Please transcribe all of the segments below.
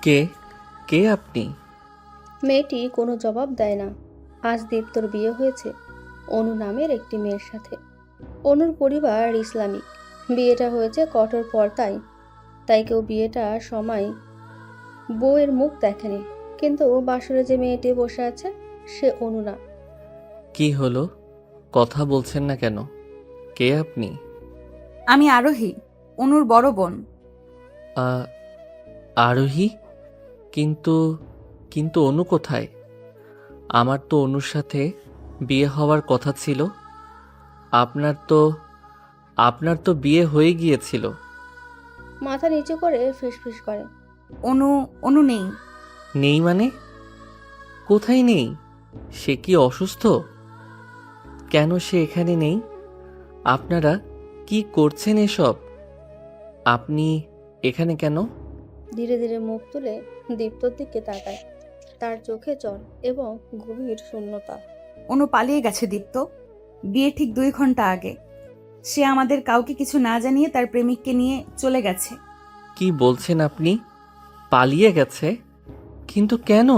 কে কে আপনি? মেয়েটি কোনো জবাব দেয় না। আজ দীপ্তর বিয়ে হয়েছে অনু নামের একটি মেয়ের সাথে। অনুর পরিবার ইসলামিক। বিয়েটা হয়েছে কঠোর পর্দায়, তাই কেউ বিয়েটার সময় বউয়ের মুখ দেখেনি। কিন্তু বাসরে যে মেয়েটি বসে আছে সে অনু না। কি হলো? কথা বলছেন না কেন? কে আপনি? আমি আরোহী, অনুর বড় বোন। আ আরোহী? কিন্তু কিন্তু অনু কোথায়? আমার তো অনুর সাথে বিয়ে হওয়ার কথা ছিল। আপনার তো আপনার তো বিয়ে হয়ে গিয়েছিল। মাথা নিচু করে ফিসফিস করে। অনু অনু নেই। নেই মানে? কোথায় নেই? সে কি অসুস্থ? কেন সে এখানে নেই? আপনারা কি করছেন এসব? আপনি এখানে কেন? ধীরে ধীরে মুখ তুলে দীপ্তর দিকে তাকায়। তার চোখে জল এবং গভীর শূন্যতা। অনু পালিয়ে গেছে দীপ্ত, বিয়ে ঠিক 2 ঘন্টা আগে। সে আমাদের কাউকে কিছু না জানিয়ে তার প্রেমিককে নিয়ে চলে গেছে। কি বলছেন আপনি? পালিয়ে গেছে? কিন্তু কেন?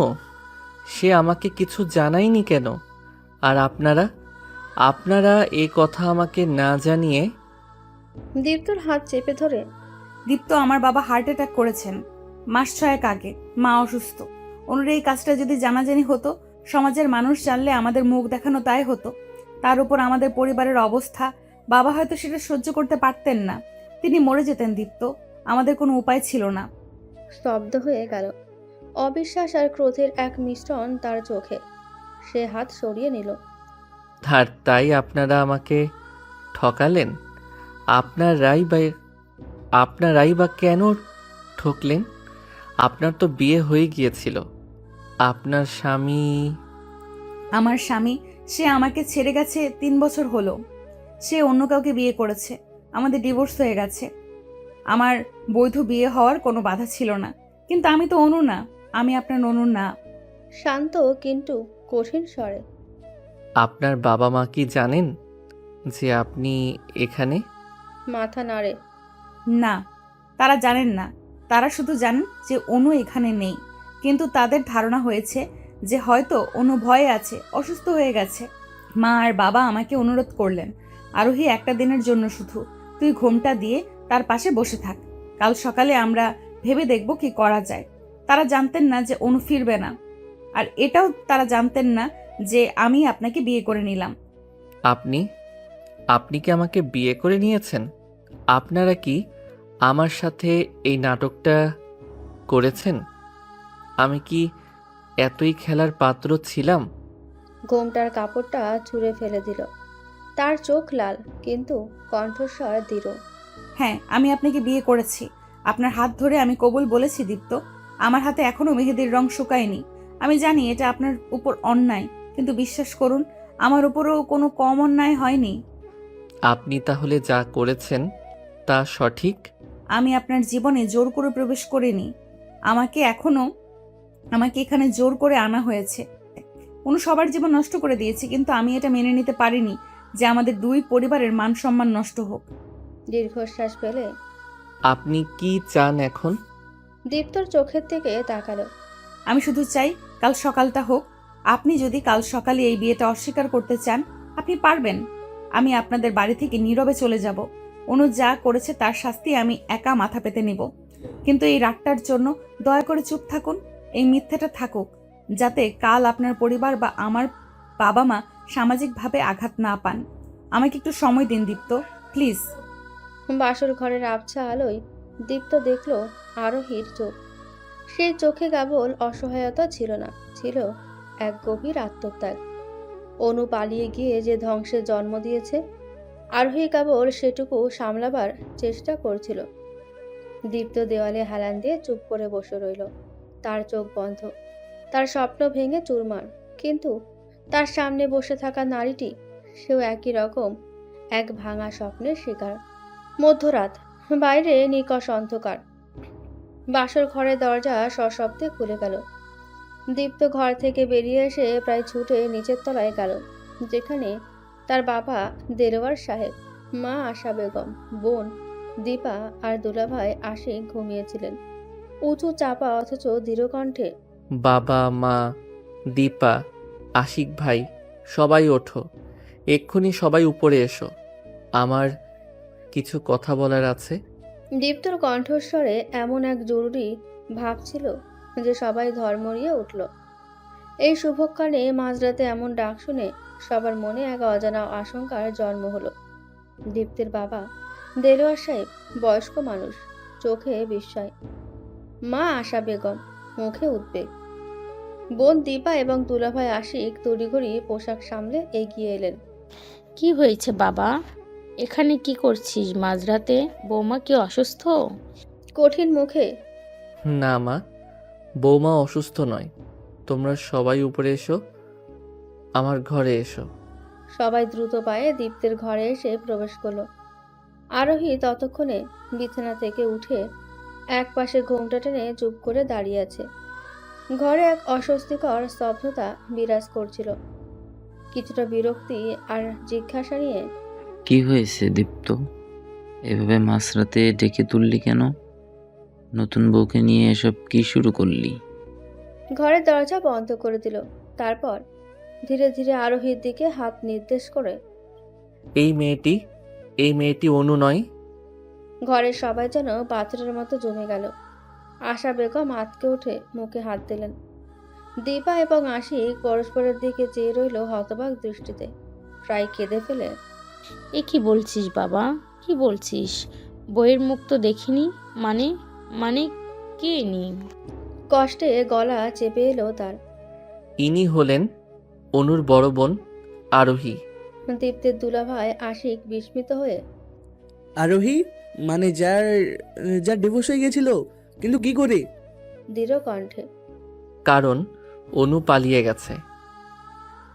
সে আমাকে কিছু জানায়নি কেন? আর আপনারা আপনারা এ কথা আমাকে না জানিয়ে? দীপ্তর হাত চেপে ধরে। দীপ্ত, আমার বাবা হার্ট অ্যাটাক করেছেন 6 মাস আগে। মা অসুস্থ। অনুর এই কাজটা যদি জানাজানি হতো, সমাজের মানুষ জানলে আমাদের মুখ দেখানো তাই হতো। তার উপর আমাদের পরিবারের অবস্থা, বাবা হয়তো সেটা সহ্য করতে পারতেন না। তিনি মরে যেতেন দীপ্ত, আমাদের কোনো উপায় ছিল না। স্তব্ধ হয়ে গেল। অবিশ্বাস আর ক্রোধের এক মিশ্রণ তার চোখে। সে হাত সরিয়ে নিল। আর তাই আপনারা আমাকে ঠকালেন? আপনারাই বা আপনারাই বা কেন ঠকলেন? আপনার তো বিয়ে হয়ে গিয়েছিল। আপনার স্বামী? আমার স্বামী, সে আমাকে ছেড়ে গেছে 3 বছর হলো। সে অন্য কাউকে বিয়ে করেছে। আমাদের ডিভোর্স হয়ে গেছে। আমার বৈধ বিয়ে হওয়ার কোনো বাধা ছিল না। কিন্তু আমি তো অনু না, আমি আপনার অনু না। শান্ত কিন্তু কঠিন স্বরে। আপনার বাবা মা কি জানেন যে আপনি এখানে? মাথা নাড়ে। না, তারা জানেন না। তারা শুধু জানেন যে অনু এখানে নেই। কিন্তু তাদের ধারণা হয়েছে যে হয়তো অনু ভয়ে আছে, অসুস্থ হয়ে গেছে। মা আর বাবা আমাকে অনুরোধ করলেন, আরোহী একটা দিনের জন্য শুধু তুই ঘোমটা দিয়ে তার পাশে বসে থাক। কাল সকালে আমরা ভেবে দেখব কি করা যায়। তারা জানতেন না যে অনু ফিরবে না। আর এটাও তারা জানতেন না যে আমি আপনাকে বিয়ে করে নিলাম। আপনি আপনি কি আমাকে বিয়ে করে নিয়েছেন? আপনারা কি আমার সাথে এই নাটকটা করেছেন? আমি কি এতই খেলার পাত্র ছিলাম? ঘোমটার কাপড়টা ছুঁড়ে ফেলে দিল। তার চোখ লাল কিন্তু কণ্ঠস্বর দৃঢ়। হ্যাঁ, আমি আপনাকে বিয়ে করেছি। আপনার হাত ধরে আমি কবুল বলেছি দীপ্ত। আমার হাতে এখনো মেহেদির রং শুকায়নি। আমি জানি এটা আপনার উপর অন্যায়, কিন্তু বিশ্বাস করুন, আমার উপরও কোনো কম অন্যায় হয়নি। আপনি তাহলে যা করেছেন তা সঠিক? আমি আপনার জীবনে জোর করে প্রবেশ করিনি। আমাকে এখানে জোর করে আনা হয়েছে। কোনো সবার জীবন নষ্ট করে দিয়েছি, কিন্তু আমি এটা মেনে নিতে পারিনি যে আমাদের 2 পরিবারের মান সম্মান নষ্ট হোক। দীর্ঘশ্বাস ফেলে আপনি কি চান এখন? দীপ্তর চোখের দিকে তাকালো। আমি শুধু চাই কাল সকালটা হোক। আপনি যদি কাল সকালে এই বিয়েটা অস্বীকার করতে চান, আপনি পারবেন। আমি আপনাদের বাড়ি থেকে নীরবে চলে যাব। অনু যা করেছে তার শাস্তি আমি একা মাথা পেতে নিব। কিন্তু এই রাগটার জন্য দয়া করে চুপ থাকুন। এই মিথ্যাটা থাকুক, যাতে কাল আপনার পরিবার বা আমার বাবা মা সামাজিকভাবে আঘাত না পান। আমাকে একটু সময় দিন দীপ্ত, প্লিজ। বাসর ঘরের আবছা আলোয় দীপ্ত দেখল আরোহীর চোখ। সেই চোখে কেবল অসহায়তা ছিল না, ছিল এক গভীর আত্মত্যাগ। অনু পালিয়ে গিয়ে যে ধ্বংসের জন্ম দিয়েছে, আরোহী কেবল সেটুকু সামলাবার চেষ্টা করছিল। দীপ্ত দেওয়ালে হেলান দিয়ে চুপ করে বসে রইল। তার চোখ বন্ধ, তার স্বপ্ন ভেঙে চুরমার। কিন্তু তার সামনে বসে থাকা নারীটি, সেও একই রকম এক ভাঙা স্বপ্নের শিকার। মধ্যরাত, বাইরে নিকষ অন্ধকার। বাসর ঘরের দরজা সশব্দে খুলে গেল। দীপ্ত ঘর থেকে বেরিয়ে এসে প্রায় ছুটে নিচের তলায় গেল, যেখানে তার বাবা দেলোয়ার সাহেব, মা আশা বেগম, বোন দীপা আর দুলাভাই আশিক ঘুমিয়েছিলেন। উঁচু চাপা অথচ দৃঢ় কণ্ঠে। বাবা, মা, দীপা, আশিক ভাই, সবাই ওঠো। এক্ষুনি সবাই উপরে এসো। আমার কিছু কথা বলার আছে। দীপ্তর কণ্ঠস্বরে এমন এক জরুরি ভাব ছিল যে সবাই ধর্মড়িয়ে উঠল। এই শুভক্ষণে মাঝরাতে এমন ডাক শুনে সবার মনে এক অজানা আশঙ্কার জন্ম হলো। দীপ্তের বাবা দেলোয়ার সাহেব বয়স্ক মানুষ, চোখে বিস্ময়। মা আশা বেগম, মুখে উদ্বেগ। বোন দীপা এবং দুলাভাই আশিক তড়িঘড়ি পোশাক সামলে এগিয়ে এলেন। কি হয়েছে বাবা? এখানে কি করছিস মাঝরাতে? বৌমা কি অসুস্থ? কঠিন মুখে। না মা, বৌমা অসুস্থ নয়। তোমরা সবাই উপরে এসো, আমার ঘরে এসো। সবাই দ্রুত পায়ে দীপ্তের ঘরে এসে প্রবেশ করলো। আরোহী ততক্ষণে বিছানা থেকে উঠে এক পাশে ঘোমটা টেনে চুপ করে দাঁড়িয়ে আছে। ঘরে এক অস্বস্তিকর স্তব্ধতা বিরাজ করছিল, কিছুটা বিরক্তি আর জিজ্ঞাসা নিয়ে। কি হয়েছে দীপ্ত? এভাবে মাঝরাতে ডেকে তুললি কেন? নতুন বউকে নিয়ে এসব কি শুরু করলি? ঘরের দরজা বন্ধ করে দিল। তারপর ধীরে ধীরে আরোহীর দিকে হাত নির্দেশ করে। এই মেয়েটি অনু নয়? ঘরের সবাই যেন পাথরের মতো জমে গেল। আশা বেগম আঁতকে উঠে মুখে হাত দিলেন। দীপা এবং আশিক পরস্পরের দিকে চেয়ে রইল হতবাক দৃষ্টিতে, প্রায় কেঁদে ফেলে। এ কি বলছিস বাবা? কি বলছিস? বইয়ের মুখ তো দেখিনি। মানে মানে কে নি? কষ্টে গলা চেপে এলো তার। ইনি হলেন অনুর বড় বোন আরোহী। দীপ্তের দুলাভাই আশিক বিস্মিত হয়ে। আরোহী? মানে যার যার ডিভোর্স হয়ে গেছিল, কিন্তু কি করে? দৃঢ় কণ্ঠে। কারণ অনু পালিয়ে গেছে।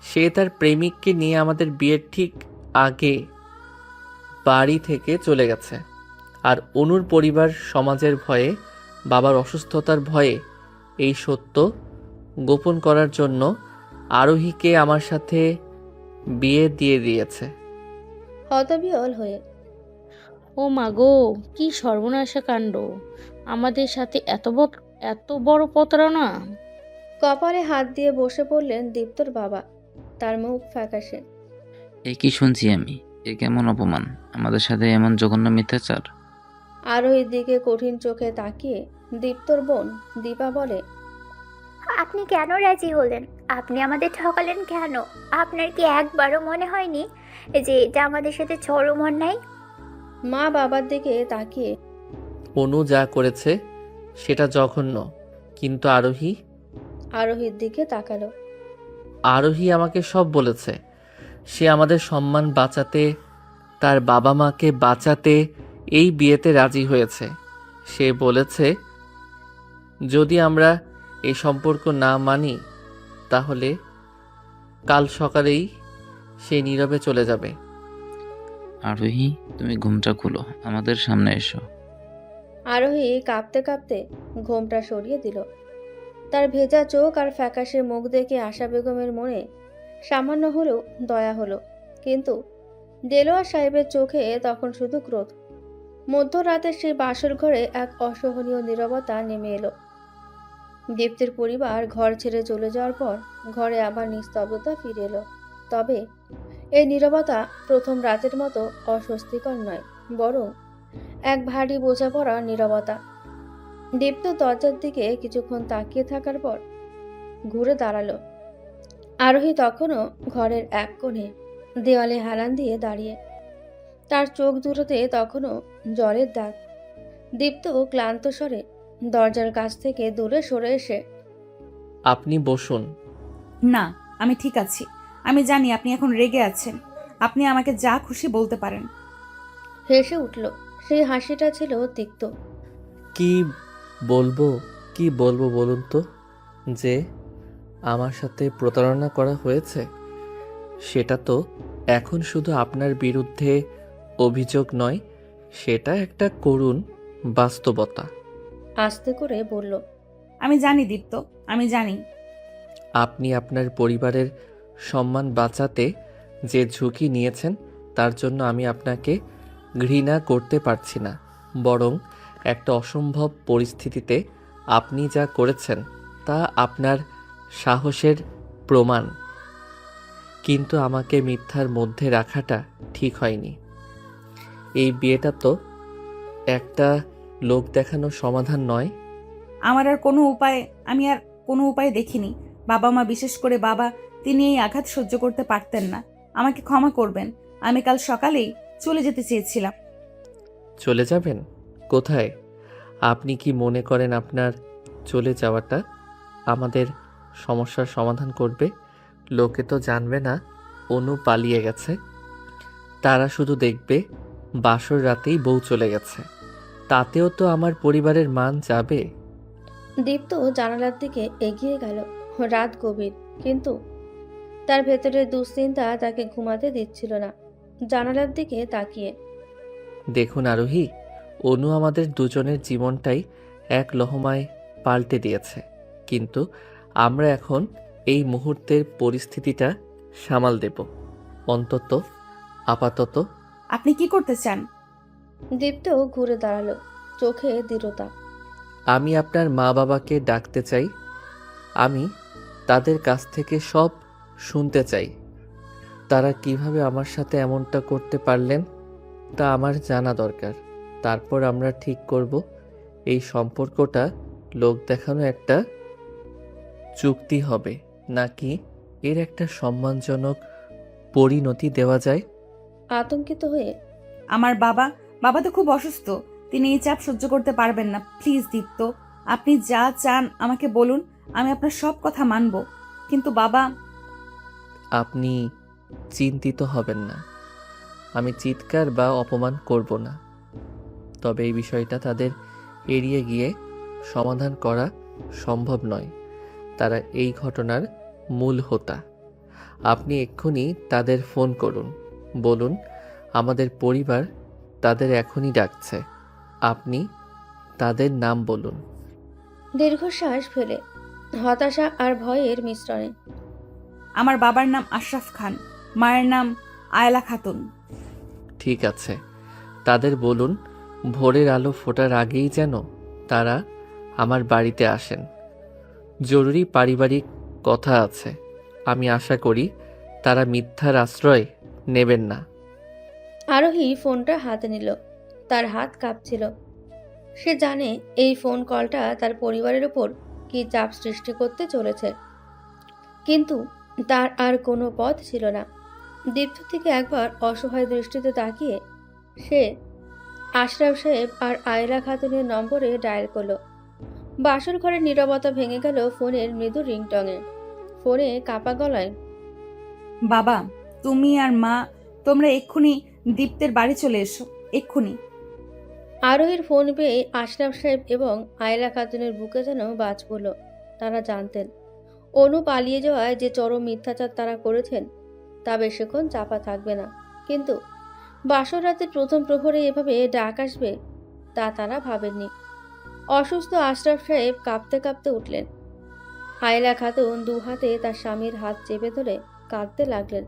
সে তার প্রেমিককে নিয়ে আমাদের বিয়ের ঠিক আগে বাড়ি থেকে চলে গেছে। আর অনুর পরিবার সমাজের ভয়ে, বাবার অসুস্থতার ভয়ে এই সত্য গোপন করার জন্য আরোহীকে আমার সাথে বিয়ে দিয়ে দিয়েছে। হতবিহল হয়ে। ও মা গো, কি সর্বনাশা কাণ্ড! আমাদের সাথে এত বড় প্রতারণা! কপালে হাত দিয়ে বসে পড়লেন দীপ্তর বাবা। তার মুখ ফ্যাকাশে। এ কি শুনছি আমি? এ কেমন অপমান! আমাদের সাথে এমন জঘন্য মিথ্যাচার! আরোহীর দিকে কঠিন চোখে তাকিয়ে দীপ্তর বোন দীপা বলে। আপনি কেন রাজি হলেন? আপনি আমাদের ঠকালেন কেন? আপনার কি একবারও মনে হয়নি যে এটা আমাদের সাথে চরম অন্যায়? মা বাবার দিকে তাকিয়ে। অনু যা করেছে সেটা জঘন্য, কিন্তু আরোহীর দিকে তাকালো। আরোহী আমাকে সব বলেছে। সে আমাদের সম্মান বাঁচাতে, তার বাবা মাকে বাঁচাতে এই বিয়েতে রাজি হয়েছে। সে বলেছে যদি আমরা এই সম্পর্ক না মানি তাহলে কাল সকালেই সে নীরবে চলে যাবে। আরোহী, তুমি ঘুমটা খুলো, আমাদের সামনে এসো। আরোহী কাঁপতে কাঁপতে ঘোমটা সরিয়ে দিল। তার ভেজা চোখ আর ফ্যাকাশে মুখ দেখে আশা বেগমের মনে সামান্য হলেও দয়া হলো, কিন্তু দেলোয়ার সাহেবের চোখে তখন শুধু ক্রোধ। মধ্যরাতের সেই বাসর ঘরে এক অসহনীয় নীরবতা নেমে এলো। দীপ্তির পরিবার ঘর ছেড়ে চলে যাওয়ার পর ঘরে আবার নিস্তব্ধতা ফিরে এলো। তবে এই নীরবতা প্রথম রাতের মতো অস্বস্তিকর নয়, বরং এক ভারী বোঝাপড়া নীরবতা। দীপ্ত দরজার দিকে কিছুক্ষণ তাকিয়ে থাকার পর ঘুরে দাঁড়ালো। আরোহী তখনও ঘরের এক কোণে দেওয়ালে হেলান দিয়ে দাঁড়িয়ে। তার চোখ দুটোতে তখনও জলের দাগ। দীপ্ত ক্লান্ত স্বরে দরজার কাছ থেকে দূরে সরে এসে। আপনি বসুন। না, আমি ঠিক আছি। আমি জানি আপনি এখন রেগে আছেন। আপনি আমাকে যা খুশি বলতে পারেন। হেসে উঠল। সেই হাসিটা ছিল তিক্ত। কি বলবো বলুন তো? যে আমার সাথে প্রতারণা করা হয়েছে সেটা তো এখন শুধু আপনার বিরুদ্ধে অভিযোগ নয়, সেটা একটা করুণ বাস্তবতা। আস্তে করে বলল। আমি জানি দীপ্ত, আমি জানি। আপনি আপনার পরিবারের সম্মান বাঁচাতে যে ঝুঁকি নিয়েছেন তার জন্য আমি আপনাকে ঘৃণা করতে পারছি না, বরং একটা অসম্ভব পরিস্থিতিতে আপনি যা করেছেন তা আপনার সাহসের প্রমাণ, কিন্তু আমাকে মিথ্যার মধ্যে রাখাটা ঠিক হয়নি। এই বিয়েটা তো একটা লোক দেখানোর সমাধান নয়। আমার আর আমি আর কোনো উপায় দেখিনি। বাবা মা, বিশেষ করে বাবা, তিনি এই আঘাত সহ্য করতে পারতেন না। আমাকে ক্ষমা করবেন। আমি কাল সকালেই চলে যেতে চেয়েছিলাম। চলে যাবেন কোথায়? আপনি কি মনে করেন আপনার চলে যাওয়াটা আমাদের সমস্যার সমাধান করবে? লোকে তো জানবে না অনু পালিয়ে গেছে, তারা শুধু দেখবে বাসর রাতেই বউ চলে গেছে। তাতেও তো আমার পরিবারের মান যাবে। দীপ্ত জানালার দিকে এগিয়ে গেল। রাত গভীর, কিন্তু তার ভেতরের দুশ্চিন্তা তাকে ঘুমাতে দিচ্ছিল না। জানালার দিকে তাকিয়ে, দেখুন আরোহী, অনু আমাদের দুজনের জীবনটাই এক লহমায় পাল্টে দিয়েছে, কিন্তু আমরা এখন এই মুহূর্তের পরিস্থিতিটা সামাল দেব, অন্তত আপাতত। আপনি কি করতে চান? দীপ্ত ঘুরে দাঁড়ালো, চোখে দৃঢ়তা। আমি আপনার মা বাবাকে ডাকতে চাই। আমি তাদের কাছ থেকে সব শুনতে চাই। তারা কিভাবে আমার সাথে এমনটা করতে পারলেন তা আমার জানা দরকার। তারপর আমরা ঠিক করব এই সম্পর্কটা লোক দেখানো একটা চুক্তি হবে, নাকি এর একটা সম্মানজনক পরিণতি দেওয়া যায়। আতঙ্কিত হয়ে, আমার বাবা তো খুব অসুস্থ। তিনি এই চাপ সহ্য করতে পারবেন না। প্লিজ দীপ্ত, আপনি যা চান আমাকে বলুন, আমি আপনার সব কথা মানব। কিন্তু বাবা। আপনি চিন্তিত হবেন না, আমি চিৎকার বা অপমান করব না। তবে এই বিষয়টা তাদের এড়িয়ে গিয়ে সমাধান করা সম্ভব নয়। তারা এই ঘটনার মূল হোতা। আপনি এক্ষুনি তাদের ফোন করুন, বলুন আমাদের পরিবার তাদের এখনই ডাকছে। আপনি তাদের নাম বলুন। দীর্ঘশ্বাস ফেলে, হতাশা আর ভয়ের মিশ্রণে, আমার বাবার নাম আশরাফ খান, মায়ের নাম আয়লা খাতুন। ঠিক আছে, তাদের বলুন ভোরের আলো ফোটার আগেই যেন তারা আমার বাড়িতে আসেন। জরুরি পারিবারিক কথা আছে। আমি আশা করি তারা মিথ্যার আশ্রয় নেবেন না। আরোহী ফোনটা হাতে নিল। তার হাত কাঁপছিল। সে জানে এই ফোন কলটা তার পরিবারের ওপর কি চাপ সৃষ্টি করতে চলেছে, কিন্তু তার আর কোনো পথ ছিল না। দীপ্ত থেকে একবার অসহায় দৃষ্টিতে তাকিয়ে সে আশরাফ সাহেব আর আয়লা খাতুনের নম্বরে ডায়াল করলো। বাসর ঘরের নীরবতা ভেঙে গেল ফোনের মৃদু রিংটংয়ে। ফোনে কাপা গলায়, বাবা, তুমি আর মা, তোমরা এক্ষুনি দীপ্তের বাড়ি চলে এসো, এক্ষুনি। আরোহীর ফোন পেয়ে আশরাফ সাহেব এবং আয়লা খাতুনের বুকে যেন বাজ পড়ল। তারা জানতেন অনু পালিয়ে যাওয়ায় যে চরম মিথ্যাচার তারা করেছেন তা বেশিক্ষণ চাপা থাকবে না, কিন্তু বাসর রাতের প্রথম প্রহরে এভাবে ডাক আসবে তা তারা ভাবেননি। অসুস্থ আশরাফ সাহেব কাঁপতে কাঁপতে উঠলেন। আয়লা খাতুন দু হাতে তার স্বামীর হাত চেপে ধরে কাঁদতে লাগলেন,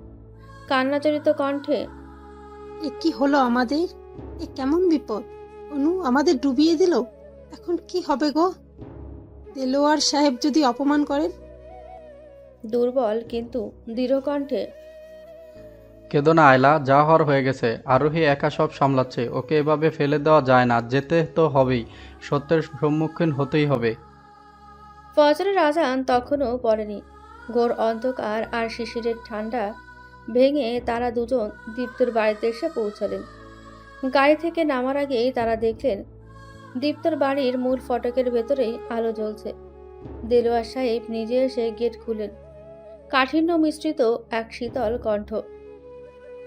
কান্নাজড়িত কণ্ঠে, এ কি হলো আমাদের? এ কেমন বিপদ! অনু আমাদের ডুবিয়ে দিল। এখন কি হবে গো? দেলোয়ার সাহেব যদি অপমান করেন? দুর্বল কিন্তু দৃঢ় কণ্ঠে, কেঁদো না আয়লা, যা হওয়ার হয়ে গেছে। আরোহী একা সব সামলাচ্ছে, ওকে এভাবে ফেলে দেওয়া যায় না। যেতে তো হবেই, সত্যের সম্মুখীন হতেই হবে। ফজরের আজান তখনও পড়েনি। ঘোর অন্ধকার আর শিশিরের ঠান্ডা ভেঙে তারা দুজন দীপ্তর বাড়িতে এসে পৌঁছালেন। গাড়ি থেকে নামার আগেই তারা দেখলেন দীপ্তর বাড়ির মূল ফটকের ভেতরেই আলো জ্বলছে। দেলোয়ার সাহেব নিজে এসে গেট খুলেন। কাঠিন্য মিশ্রিত এক শীতল কণ্ঠ,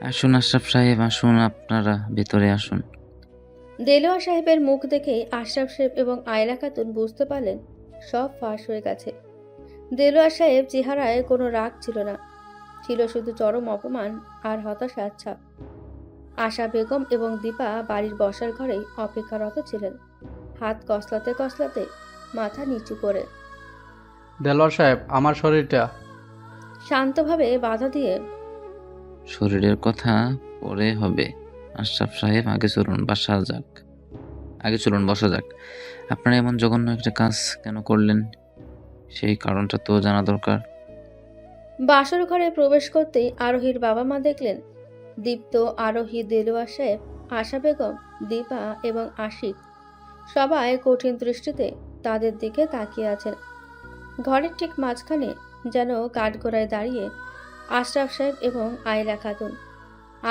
আসুন আশরাফ সাহেব, আসুন, আপনারা ভেতরে আসুন। দেলোয়ার সাহেবের মুখ দেখেই আশরাফ সাহেব এবং আয়লা খাতুন বুঝতে পারলেন সব ফাঁস হয়ে গেছে। দেলোয়ার সাহেব চেহারায় কোনো রাগ ছিল না, ছিল শুধু চরম অপমান আর হতাশার ছাপ। আশা বেগম এবং দীপা বাড়ির বসার ঘরেই অপেক্ষারত ছিলেন, হাত কসলাতে কসলাতে মাথা নিচু করে। দেলোয়ার সাহেব, আমার শরীরটা। শান্তভাবে বাধা দিয়ে, শরীরের কথা পরে হবে। আশরাফ সাহেব, আগে চলুন, বাসা যাক। আগে চলুন বসা যাক। আপনারা এমন জঘন্য একটা কাজ কেন করলেন সেই কারণটা তো জানা দরকার। বাসর ঘরে প্রবেশ করতেই আরোহীর বাবা মা দেখলেন দীপ্ত, আরোহী, দেলোয়ার সাহেব, আশা বেগম, দীপা এবং আশিক সবাই কঠিন দৃষ্টিতে তাদের দিকে তাকিয়ে আছেন। ঘরের ঠিক মাঝখানে যেন কাঠগড়ায় দাঁড়িয়ে আশরাফ সাহেব এবং আয়লা খাতুন।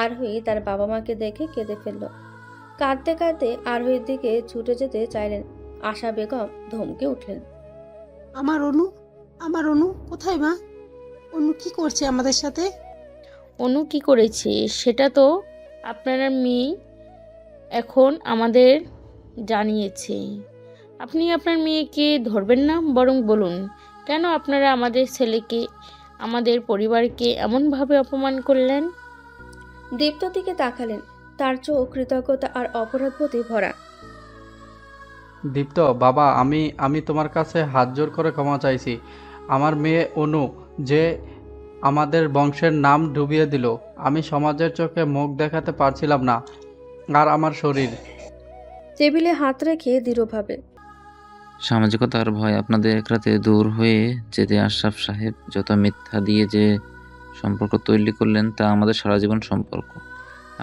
আরোহী তার বাবা মাকে দেখে কেঁদে ফেলল। কাঁদতে কাঁদতে আরোহীর দিকে ছুটে যেতে চাইলেন। আশা বেগম ধমকে উঠলেন। আমার অনু কোথায় মা? অনু কি করছে আমাদের সাথে? অনু কি করেছে সেটা তো আপনার মেয়ে এখন আমাদের জানিয়েছে। আপনি আপনার মেয়েকে ধরবেন না, বরং বলুন কেন আপনারা আমাদের ছেলেকে, আমাদের পরিবারকে এমনভাবে অপমান করলেন? দীপ্ত দিকে তাকালেন, তার চোখ কৃতজ্ঞতা আর অপরাধবোধে ভরা। দীপ্ত, বাবা, আমি তোমার কাছে হাত জোর করে ক্ষমা চাইছি। আমার মেয়ে অনু যে আমাদের বংশের নাম ডুবিয়ে দিল, আমি সমাজের চোখে মুখ দেখাতে পারছিলাম না, আর আমার শরীর। টেবিলে হাত রেখে দৃঢ়ভাবে। সামাজিকতার ভয় আপনাদের এক রাতে দূর হয়ে যেতে আশরাফ সাহেব যত মিথ্যা দিয়ে যে সম্পর্ক তৈরি করলেন তা আমাদের সারা জীবন সম্পর্ক।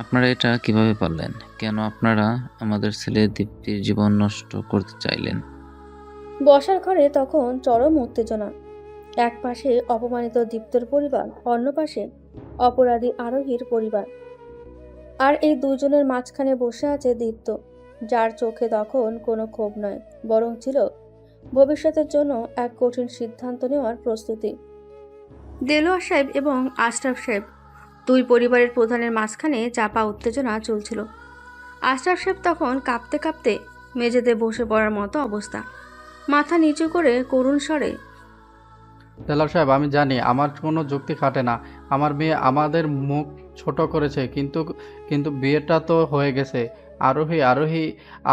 আপনারা এটা কিভাবে পারলেন? কেন আপনারা আমাদের ছেলে দীপ্তির জীবন নষ্ট করতে চাইলেন? বসার ঘরে তখন চরম উত্তেজনা। এক পাশে অপমানিত দীপ্তর পরিবার, অন্য পাশে অপরাধী আরোহীর পরিবার। আর এই দুজনের মাঝখানে বসে আছে দীপ্ত, যার চোখে তখন কোনো ক্ষোভ নয়, বরং ছিল ভবিষ্যতের জন্য এক কঠিন সিদ্ধান্ত নেওয়ার প্রস্তুতি। দেলোয়ার সাহেব এবং আশরাফ সাহেব দুই পরিবারের প্রধানের মাঝখানে চাপা উত্তেজনা চলছিল। আশরাফ সাহেব তখন কাঁপতে কাঁপতে মেঝেতে বসে পড়ার মতো অবস্থা, মাথা নিচু করে করুণ স্বরে। দেলার সাহেব, আমি জানি আমার কোনো যুক্তি খাটে না। আমার মেয়ে আমাদের মুখ ছোট করেছে, কিন্তু বিয়েটা তো হয়ে গেছে। আরোহী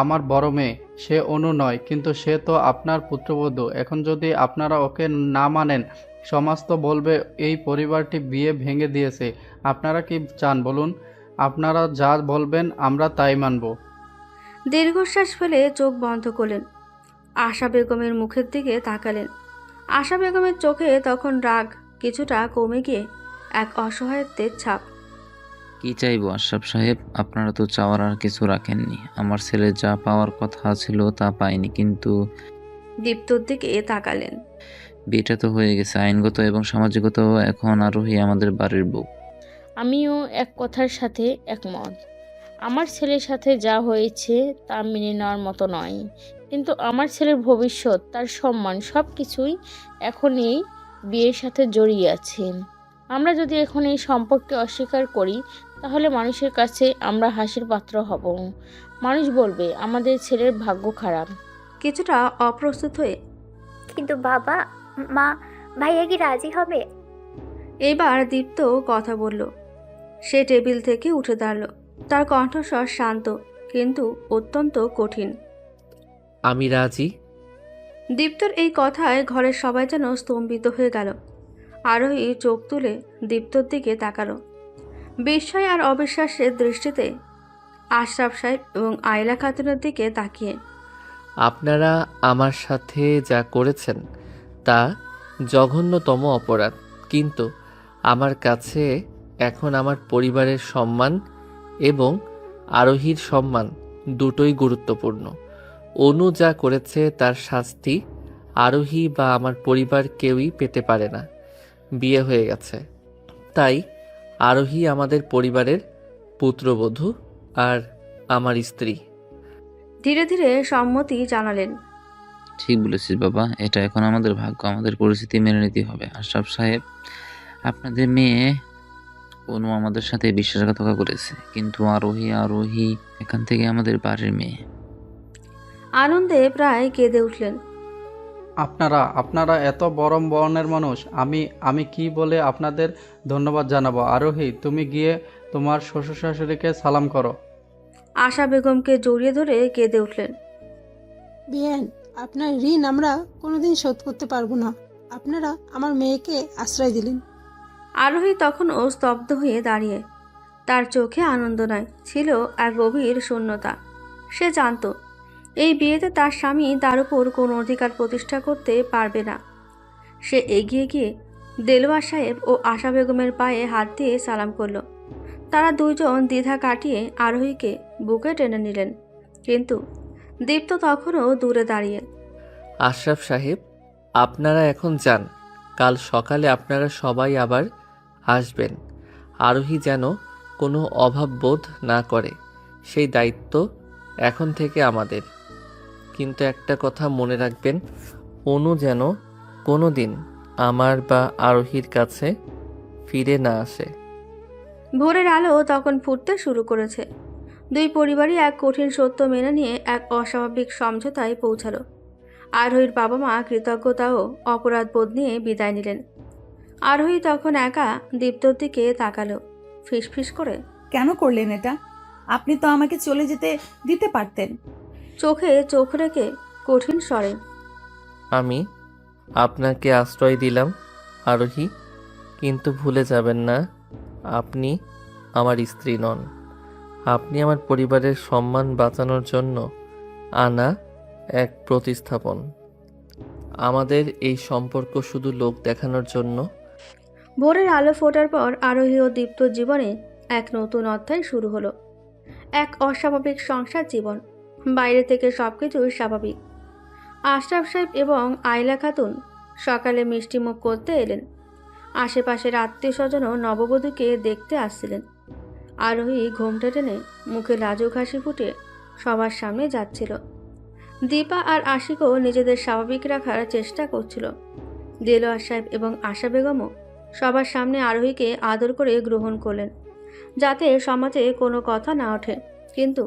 আমার বড় মেয়ে, সে অনু নয়, কিন্তু সে তো আপনার পুত্রবধূ। এখন যদি আপনারা ওকে না মানেন, সমাজ তো বলবে এই পরিবারটি বিয়ে ভেঙে দিয়েছে। আপনারা কি চান বলুন? আপনারা যা বলবেন আমরা তাই মানব। দীর্ঘশ্বাস ফেলে চোখ বন্ধ করলেন। আশা বেগমের মুখের দিকে তাকালেন। আশা বেগমের চোখে তখন রাগ কিছুটা কমে গিয়ে এক অসহায়ত্বের ছাপ। কি চাইবো আশরাফ সাহেব? আপনারা তো চাওয়ার আর কিছু রাখেননি। আমার ছেলে যা পাওয়ার কথা ছিল তা পায়নি, কিন্তু দীপ্তর দিকে তাকালেন। বিয়েটা তো হয়ে গেছে। আইনগত এবং সামাজিকতাও এখন আরোহী আমাদের বাড়ির বউ। আমিও এক কথার সাথে একমত। আমার ছেলের সাথে যা হয়েছে তা মেনে নেওয়ার মতো নয়, কিন্তু আমার ছেলের ভবিষ্যৎ, তার সম্মান, সব কিছুই এখন এই বিয়ের সাথে জড়িয়ে আছে। আমরা যদি এখন এই সম্পর্ককে অস্বীকার করি, তাহলে মানুষের কাছে আমরা হাসির পাত্র হব। মানুষ বলবে আমাদের ছেলের ভাগ্য খারাপ। কিছুটা অপ্রস্তুত হয়ে, কিন্তু বাবা, মা, ভাইয়া কি রাজি হবে? এবার দীপ্ত কথা বলল। সে টেবিল থেকে উঠে দাঁড়ালো। তার কণ্ঠস্বর শান্ত কিন্তু অত্যন্ত কঠিন। আমি রাজি। দীপ্তর এই কথায় ঘরের সবাই যেন স্তম্ভিত হয়ে গেল। আরোহী চোখ তুলে দীপ্তর দিকে তাকালো, বিস্ময় আর অবিশ্বাসের দৃষ্টিতে আশরাফ সাহেব এবং আয়লা খাতুনের দিকে তাকিয়ে। আপনারা আমার সাথে যা করেছেন তা জঘন্যতম অপরাধ, কিন্তু আমার কাছে এখন আমার পরিবারের সম্মান এবং আরোহীর সম্মান দুটোই গুরুত্বপূর্ণ। অনু যা করেছে তার শাস্তি আরোহী বা আমার পরিবার কেউই পেতে পারে না। বিয়ে হয়ে গেছে, তাই আরোহী আমাদের পরিবারের পুত্রবধূ আর আমার স্ত্রী। ধীরে ধীরে সম্মতি জানালেন। ঠিক বলেছিস বাবা, এটা এখন আমাদের ভাগ্য, আমাদের পরিস্থিতি মেনে নিতে হবে। আশরাফ সাহেব, আপনাদের মেয়ে অনু আমাদের সাথে বিশ্বাসঘাতকতা করেছে, কিন্তু আরোহী এখান থেকে আমাদের বাড়ির মেয়ে। আনন্দে প্রায় কেঁদে উঠলেন। আপনারা এত বড় বর্ণের মানুষ, আমি কি বলে আপনাদের ধন্যবাদ জানাবো? আরোহী, তুমি গিয়ে তোমার শ্বশুর শাশুড়িকে সালাম করো। আশা বেগমকে জড়িয়ে ধরে কেঁদে উঠলেন। বিয়ান, আপনার ঋণ আমরা কোনোদিন শোধ করতে পারবো না। আপনারা আমার মেয়েকে আশ্রয় দিলেন। আরোহী তখনও স্তব্ধ হয়ে দাঁড়িয়ে। তার চোখে আনন্দ নয়, ছিল এক গভীর শূন্যতা। সে জানত এই বিয়েতে তার স্বামী তার উপর কোনো অধিকার প্রতিষ্ঠা করতে পারবে না। সে এগিয়ে গিয়ে দেলোয়ার সাহেব ও আশা বেগমের পায়ে হাত দিয়ে সালাম করলো। তারা দুইজন দ্বিধা কাটিয়ে আরোহীকে বুকে টেনে নিলেন, কিন্তু দীপ্ত তখনও দূরে দাঁড়িয়ে। আশরাফ সাহেব, আপনারা এখন যান। কাল সকালে আপনারা সবাই আবার আসবেন। আরোহী যেন কোনো অভাব বোধ না করে, সেই দায়িত্ব এখন থেকে আমাদের। কিন্তু একটা কথা মনে রাখবেন, অনু যেন কোনো দিন আমার বা আরোহীর কাছে ফিরে না আসে। ভোরের আলো তখন ফুটতে শুরু করেছে। দুই পরিবারই এক কঠিন সত্য মেনে নিয়ে এক অস্বাভাবিক সমঝোতায় পৌঁছালো। আরোহীর বাবা মা কৃতজ্ঞতা ও অপরাধ বোধ নিয়ে বিদায় নিলেন। আরোহী তখন একা দীপ্তর দিকে তাকালো, ফিসফিস করে। কেন করলেন এটা? আপনি তো আমাকে চলে যেতে দিতে পারতেন। চোখে চোখ রেখে কঠিন স্বরে। আমি আপনাকে আশ্রয় দিলাম আরোহী, কিন্তু ভুলে যাবেন না আপনি আমার স্ত্রী নন। আপনি আমার পরিবারের সম্মান বাঁচানোর জন্য আনা এক প্রতিস্থাপন। আমাদের এই সম্পর্ক শুধু লোক দেখানোর জন্য। ভোরের আলো ফোটার পর আরোহী ও দীপ্তর জীবনে এক নতুন অধ্যায় শুরু হলো। এক অস্বাভাবিক সংসার জীবন। বাইরে থেকে সবকিছুই স্বাভাবিক। আশরাফ সাহেব এবং আয়লা খাতুন সকালে মিষ্টিমুখ করতে এলেন। আশেপাশের আত্মীয় স্বজনও নববধূকে দেখতে আসছিলেন। আরোহী ঘোমটা টেনে মুখে লাজুক হাসি ফুটে সবার সামনে যাচ্ছিল। দীপা আর আশিকও নিজেদের স্বাভাবিক রাখার চেষ্টা করছিল। দেলোয়ার সাহেব এবং আশা বেগমও সবার সামনে আরোহীকে আদর করে গ্রহণ করলেন, যাতে সমাজে কোনো কথা না ওঠে। কিন্তু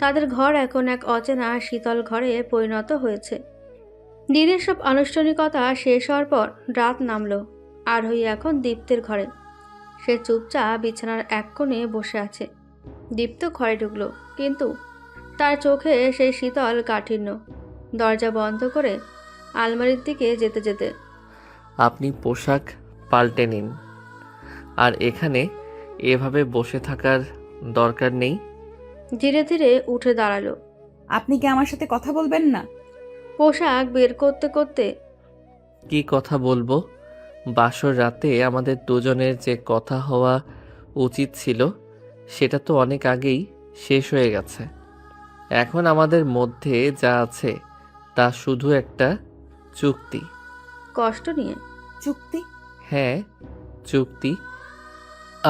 তাদের ঘর এখন এক অচেনা শীতল ঘরে পরিণত হয়েছে। দিনের সব আনুষ্ঠানিকতা শেষ হওয়ার পর রাত নামল। আরোহী এখন দীপ্তের ঘরে। সে চুপচাপ বিছানার এক কোণে বসে আছে। দীপ্ত ঘরে ঢুকলো, কিন্তু তার চোখে সেই শীতল কাঠিন্য। দরজা বন্ধ করে আলমারির দিকে যেতে যেতে। আপনি পোশাক পাল্টে নিন, আর এখানে এভাবে বসে থাকার দরকার নেই। ধীরে ধীরে উঠে দাঁড়ালো। আপনি কি আমার সাথে কথা বলবেন না? পোশাক বের করতে করতে। কি কথা বলবো? বাসর রাতে আমাদের দুজনের যে কথা হওয়া উচিত ছিল, সেটা তো অনেক আগেই শেষ হয়ে গেছে। এখন আমাদের মধ্যে যা আছে তা শুধু একটা চুক্তি। কষ্ট নিয়ে। চুক্তি? হ্যাঁ, চুক্তি।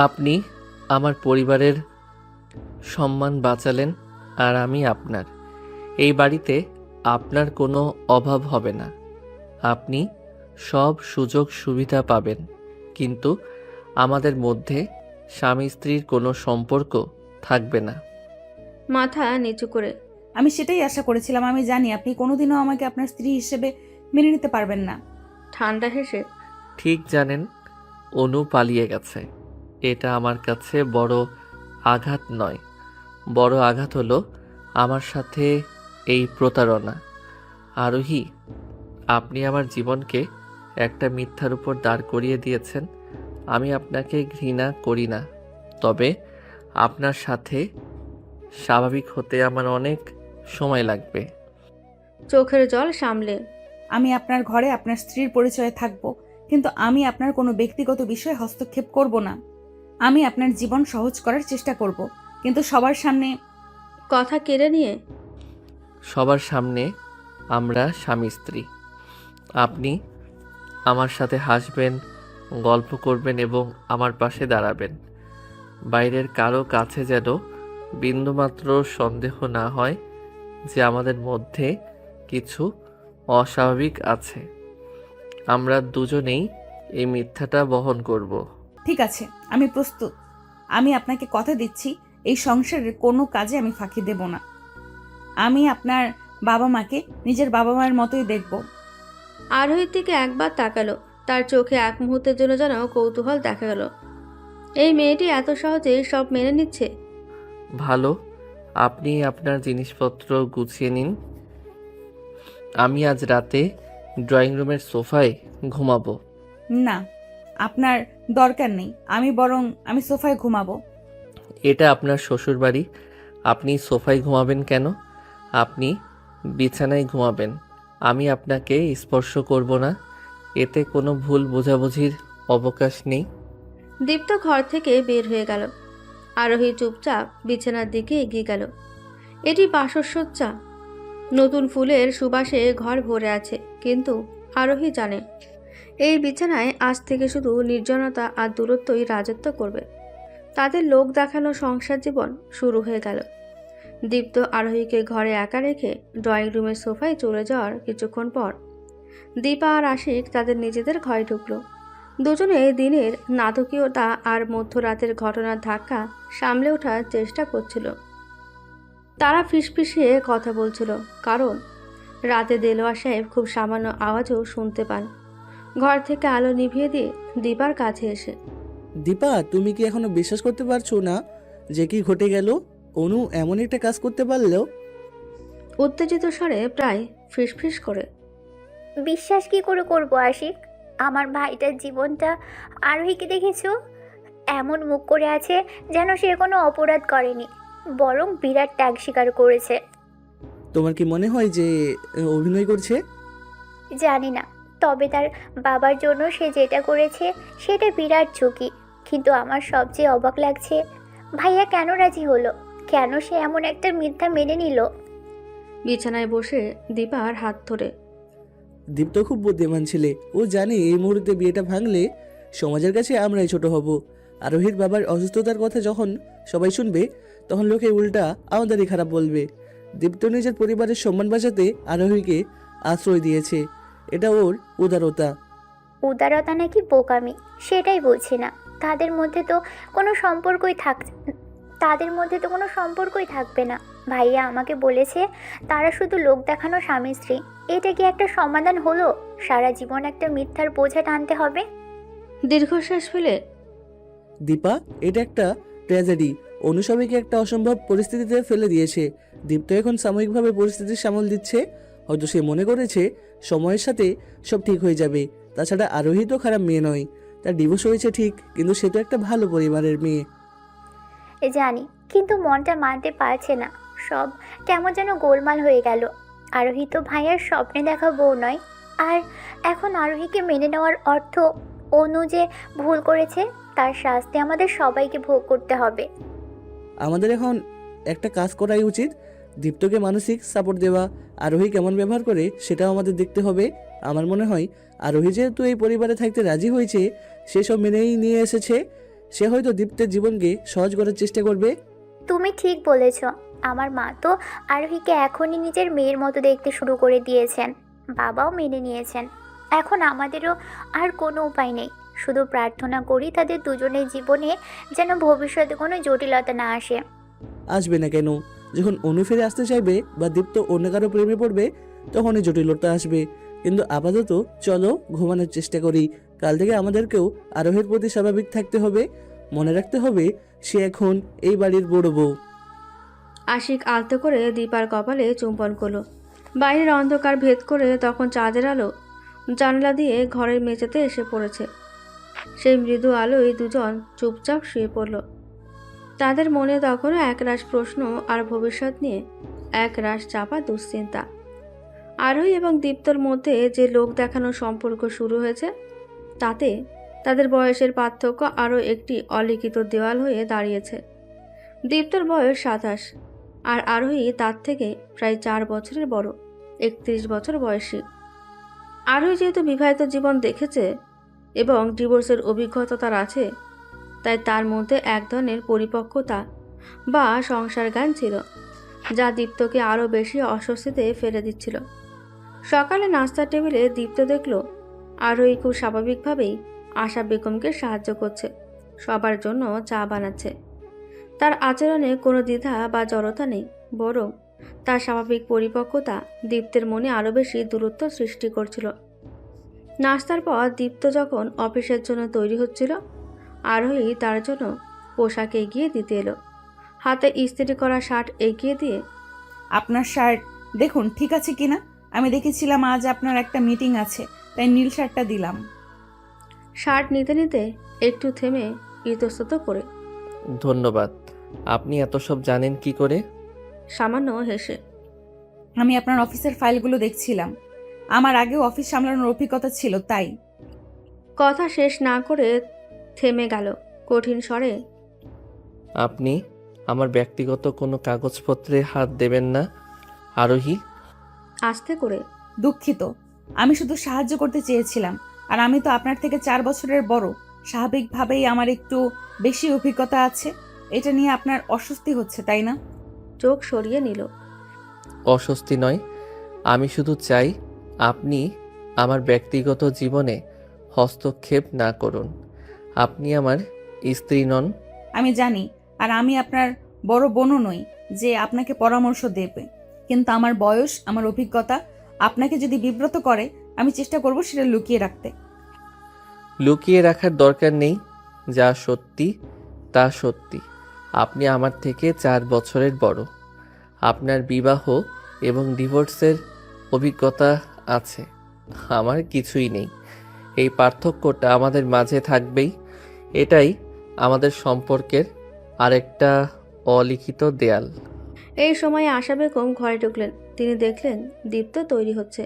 আপনি আমার পরিবারের সম্মান বাঁচালেন, আর আমি আপনার। এই বাড়িতে আপনার কোনো অভাব হবে না। আপনি সব সুযোগ সুবিধা পাবেন, কিন্তু আমাদের মধ্যে স্বামী স্ত্রীর কোনো সম্পর্ক থাকবে না। মাথা নিচু করে। আমি সেটাই আশা করেছিলাম। আমি জানি আপনি কোনোদিনও আমাকে আপনার স্ত্রী হিসেবে মেনে নিতে পারবেন না। ঠান্ডা হেসে। ঠিক জানেন, অনু পালিয়ে গেছে। এটা আমার কাছে বড় আঘাত নয়, বড় আঘাত হলো আমার সাথে এই প্রতারণা। আরোহী, আপনি আমার জীবনকে একটা মিথ্যার উপর দাঁড় করিয়ে দিয়েছেন। আমি আপনাকে ঘৃণা করি না, তবে আপনার সাথে স্বাভাবিক হতে আমার অনেক সময় লাগবে। চোখের জল সামলে। আমি আপনার ঘরে আপনার স্ত্রীর পরিচয়ে থাকব, কিন্তু আমি আপনার কোনো ব্যক্তিগত বিষয়ে হস্তক্ষেপ করব না। আমি আপনার জীবন সহজ করার চেষ্টা করব, কিন্তু সবার সামনে। কথা কেড়ে নিয়ে। সবার সামনে আমরা স্বামী স্ত্রী। আপনি আমার সাথে হাসবেন, গল্প করবেন এবং আমার পাশে দাঁড়াবেন। বাইরের কারো কাছে যেন বিন্দুমাত্র সন্দেহ না হয় যে আমাদের মধ্যে কিছু অস্বাভাবিক আছে। আমরা দুজনেই এই মিথ্যাটা বহন করব। ঠিক আছে, আমি প্রস্তুত। আমি আপনাকে কথা দিচ্ছি, এই সংসারের কোনো কাজে আমি ফাঁকি দেব না। আমি আপনার বাবা মাকে নিজের বাবা মায়ের মতোই দেখব। আরোহীর দিকে একবার তাকালো। তার চোখে এক মুহূর্তের জন্য যেন কৌতূহল দেখা গেল। এই মেয়েটি এত সহজে সব মেনে নিচ্ছে। ভালো, আপনি আপনার জিনিসপত্র গুছিয়ে নিন। আমি আজ রাতে ড্রয়িং রুমের সোফায় ঘুমাবো। না, আপনার দরকার নেই। আমি সোফায় ঘুমাবো। এটা আপনার শ্বশুর বাড়ি, আপনি সোফায় ঘুমাবেন কেন? আপনি বিছানায় ঘুমাবেন। আমি আপনাকে স্পর্শ করব না, এতে কোনো ভুল বোঝাবুঝির অবকাশ নেই। দীপ্ত ঘর থেকে বের হয়ে গেল। আরোহী চুপচাপ বিছানার দিকে এগিয়ে গেল। এটি বাসসজ্জা, নতুন ফুলের সুবাসে ঘর ভরে আছে, কিন্তু আরোহী জানে এই বিছানায় আজ থেকে শুধু নির্জনতা আর দূরত্বই রাজত্ব করবে। তাদের লোক দেখানো সংসার জীবন শুরু হয়ে গেল। দীপ্ত আরোহীকে ঘরে একা রেখে ড্রয়িং রুমের সোফায় চলে যাওয়ার কিছুক্ষণ পর দীপা আর আশিক তাদের নিজেদের ঘরে ঢুকলো। দুজনে দিনের নাটকীয়তা আর মধ্যরাতের ঘটনার ধাক্কা সামলে ওঠার চেষ্টা করছিল। তারা ফিসফিসিয়ে কথা বলছিল, কারণ রাতে দেলোয়ার সাহেব খুব সামান্য আওয়াজও শুনতে পান। ঘর থেকে আলো নিভিয়ে দিয়ে দীপার কাছে এসে, দীপা, তুমি কি এখনো বিশ্বাস করতে পারছো না যে কি ঘটে গেল? অনু এমন একটা কাজ করতে পারলেও? উত্তেজিত স্বরে প্রায় ফিসফিস করে, বিশ্বাস কি করে করবো আশিক? আমার ভাইটার জীবনটা আরোহীকে দেখেছো? এমন মুখ করে আছে যেন সে কোনো অপরাধ করেনি, বরং বিরাট ত্যাগ স্বীকার করেছে। তোমার কি মনে হয় যে অভিনয় করছে? জানি না, তবে তার বাবার জন্য সে যেটা করেছে সেটা বিরাট ঝুঁকি। কিন্তু আমার সবচেয়ে অবাক লাগছে, ভাইয়া কেন রাজি হলো? কেন সে এমন একটা মিথ্যা মেনে নিল? বিছানায় বসে দীপার হাত ধরে, দীপ্ত খুব বুদ্ধিমান ছেলে। ও জানে এই মুহূর্তে বিয়েটা ভাঙলে সমাজের কাছে আমরাই ছোট হব। আরোহীর বাবার অসুস্থতার কথা যখন সবাই শুনবে, তখন লোকে উল্টা আমাদেরই খারাপ বলবে। দীপ্ত নিজের পরিবারের সম্মান বাঁচাতে আরোহীকে আশ্রয় দিয়েছে, এটা ওর উদারতা। উদারতা নাকি বোকামি সেটাই বলছি না। তাদের মধ্যে তো কোনো সম্পর্কই থাকবে না। ভাইয়া আমাকে বলেছে তারা শুধু লোক দেখানো স্বামী স্ত্রী। এটা কি একটা সমাধান হলো? সারা জীবন একটা মিথ্যার বোঝা টানতে হবে? দীর্ঘশ্বাস ফেলে, দীপা, এটা একটা ট্র্যাজেডি। অনুসবাইকে একটা অসম্ভব পরিস্থিতিতে ফেলে দিয়েছে। দীপ্ত এখন সাময়িকভাবে পরিস্থিতি সামাল দিচ্ছে। হয়তো সে মনে করেছে সময়ের সাথে সব ঠিক হয়ে যাবে। তাছাড়া আরোহী তো খারাপ মেয়ে নয়। তার ডিভোর্স হয়েছে ঠিক, কিন্তু সে তো একটা ভালো পরিবারের মেয়ে। জানি, কিন্তু মনটা মানতে পারছে না। সব কেমন যেন গোলমাল হয়ে গেল। আরোহী তো ভাইয়ার স্বপ্নে দেখা বউ নয়। আর এখন আরোহীকে মেনে নেওয়ার অর্থ অনু যে ভুল করেছে তার শাস্তি আমাদের সবাইকে ভোগ করতে হবে। আমাদের এখন একটা কাজ করাই উচিত, দীপ্তকে মানসিক সাপোর্ট দেওয়া। আরোহী কেমন ব্যবহার করে সেটাও আমাদের দেখতে হবে। আমার মনে হয় আরোহী যেহেতু এই পরিবারে থাকতে রাজি হয়েছে, সেসব মেনেই নিয়ে এসেছে। সে হয়তো দীপ্তের জীবনকে সহজ করার চেষ্টা করবে। তুমি ঠিক বলেছ। আমার মা তো আরোহীকে এখনই নিজের মেয়ের মতো দেখতে শুরু করে দিয়েছেন। বাবাও মেনে নিয়েছেন। এখন আমাদেরও আর কোনো উপায় নেই। শুধু প্রার্থনা করি তাদের দুজনের জীবনে যেন ভবিষ্যতে কোনো জটিলতা না আসে। আসবে না কেন? যখন অনু ফিরে আসতে চাইবে বা দীপ্ত অন্য কারো প্রেমে পড়বে, তখনই জটিলতা আসবে। কিন্তু আপাতত চলো ঘুমানোর চেষ্টা করি। কাল থেকে আমাদেরকেও আরোহীর প্রতি স্বাভাবিক থাকতে হবে। মনে রাখতে হবে সে এখন এই বাড়ির বড় বউ। আশিক আলতো করে দীপার কপালে চুম্বন করলো। বাইরের অন্ধকার ভেদ করে তখন চাঁদের আলো জানলা দিয়ে ঘরের মেঝেতে এসে পড়েছে। সেই মৃদু আলোয় দুজন চুপচাপ শুয়ে পড়ল। তাদের মনে তখনও একরাশ প্রশ্ন আর ভবিষ্যৎ নিয়ে একরাশ চাপা দুশ্চিন্তা। আরোহী এবং দীপ্তর মধ্যে যে লোক দেখানোর সম্পর্ক শুরু হয়েছে, তাতে তাদের বয়সের পার্থক্য আরও একটি অলিখিত দেওয়াল হয়ে দাঁড়িয়েছে। দীপ্তর বয়স 27 আর আরোহী তার থেকে প্রায় 4 বছরের বড়, 31 বছর বয়সী। আরোহী যেহেতু বিবাহিত জীবন দেখেছে এবং ডিভোর্সের অভিজ্ঞতা তার আছে, তাই তার মধ্যে এক ধরনের পরিপক্কতা বা সংসার জ্ঞান ছিল, যা দীপ্তকে আরও বেশি অস্বস্তিতে ফেলে দিচ্ছিল। সকালে নাস্তার টেবিলে দীপ্ত দেখল আরোহী খুব স্বাভাবিকভাবেই আশা বেগমকে সাহায্য করছে, সবার জন্য চা বানাচ্ছে। তার আচরণে কোনো দ্বিধা বা জড়তা নেই, বরং তার স্বাভাবিক পরিপক্কতা দীপ্তের মনে আরও বেশি দূরত্ব সৃষ্টি করছিল। নাস্তার পর দীপ্ত যখন অফিসের জন্য তৈরি হচ্ছিল, আরোহী তার জন্য পোশাক এগিয়ে দিতে এলো। হাতে ইস্ত্রি করা শার্ট এগিয়ে দিয়ে, আপনার শার্ট দেখুন ঠিক আছে কিনা। আমি দেখেছিলাম আজ আপনার একটা মিটিং আছে, তাই নীল শার্টটা দিলাম। শার্ট নিতে নিতে একটু থেমে ইতস্তত করে, ধন্যবাদ। আপনি এত সব জানেন কি করে? সামান্য হেসে, আমি আপনার অফিসের ফাইলগুলো দেখছিলাম। আমার আগেও অফিস সামলানোর অভিজ্ঞতা ছিল, তাই। কথা শেষ না করে থেমে গেল কঠিন স্বরে। আপনি আমার ব্যক্তিগত কোনো কাগজপত্রে হাত দেবেন না আরোহী। আস্তে করে। দুঃখিত, আমি শুধু সাহায্য করতে চেয়েছিলাম। আর আমি তো আপনার থেকে 4 বছরের বড়। স্বাভাবিকভাবেই আমার একটু বেশি অভিজ্ঞতা আছে। এটা নিয়ে আপনার অস্বস্তি হচ্ছে, তাই না? চোখ সরিয়ে নিল। অস্বস্তি নয়, আমি শুধু চাই আপনি আমার ব্যক্তিগত জীবনে হস্তক্ষেপ না করুন। আপনি আমার স্ত্রী নন। আমি জানি, আর আমি আপনার বড় বোনও নই যে আপনাকে পরামর্শ দেবে। কিন্তু আমার বয়স, আমার অভিজ্ঞতা আপনাকে যদি বিব্রত করে, আমি চেষ্টা করব সেটা লুকিয়ে রাখতে। লুকিয়ে রাখার দরকার নেই। যা সত্যি তা সত্যি। আপনি আমার থেকে 4 বছরের বড়। আপনার বিবাহ এবং ডিভোর্সের অভিজ্ঞতা আছে, আমার কিছুই নেই। এই পার্থক্যটা আমাদের মাঝে থাকবেই। এটাই আমাদের সম্পর্কের আরেকটা অলিখিত দেয়াল। এই সময়ে আশা বেগম ঘরে ঢুকলেন। তিনি দেখলেন দীপ্ত তৈরি হচ্ছে।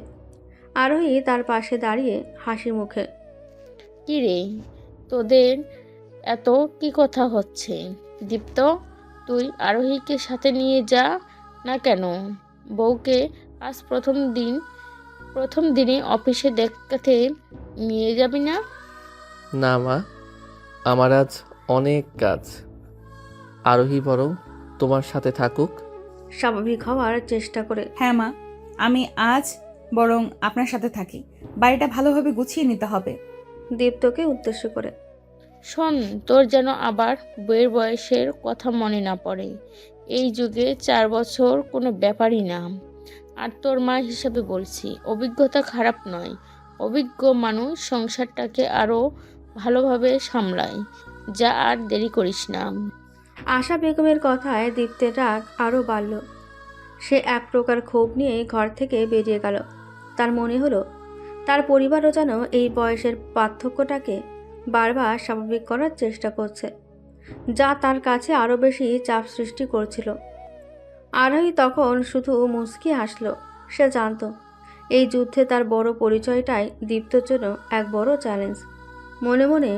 আরোহী তার পাশে দাঁড়িয়ে হাসি মুখে। কি রে, তোদের এত কি কথা হচ্ছে? দীপ্ত, তুই আরোহীকে সাথে নিয়ে যা না কেন? বউকে আজ প্রথম দিনে অফিসে দেখাতে নিয়ে যাবি না? না মা, আমার আজ অনেক কাজ। আরোহী বরং তোমার সাথে থাকুক। স্বাভাবিক হওয়ার চেষ্টা করে। হ্যাঁ মা, আমি আজ বরং আপনার সাথে থাকি। বাড়িটা ভালোভাবে গুছিয়ে নিতে হবে। দীপ্তকে উদ্দেশ্য করে। শোন, তোর যেন আবার বইয়ের বয়সের কথা মনে না পড়ে। এই যুগে 4 বছর কোনো ব্যাপারই না। আর তোর মা হিসাবে বলছি, অভিজ্ঞতা খারাপ নয়। অভিজ্ঞ মানুষ সংসারটাকে আরও ভালোভাবে সামলায়। যা, আর দেরি করিস না। আশা বেগমের কথায় দীপ্তের রাগ আরও বাড়ল। সে এক প্রকার ক্ষোভ নিয়ে ঘর থেকে বেরিয়ে গেল। তার মনে হলো তার পরিবারও যেন এই বয়সের পার্থক্যটাকে বারবার স্বাভাবিক করার চেষ্টা করছে, যা তার কাছে আরও বেশি চাপ সৃষ্টি করছিল। আরোহী তখন শুধু মুচকি হাসল। সে জানত এই যুদ্ধে তার বড় পরিচয়টাই দীপ্তর জন্য এক বড় চ্যালেঞ্জ। মনে মনে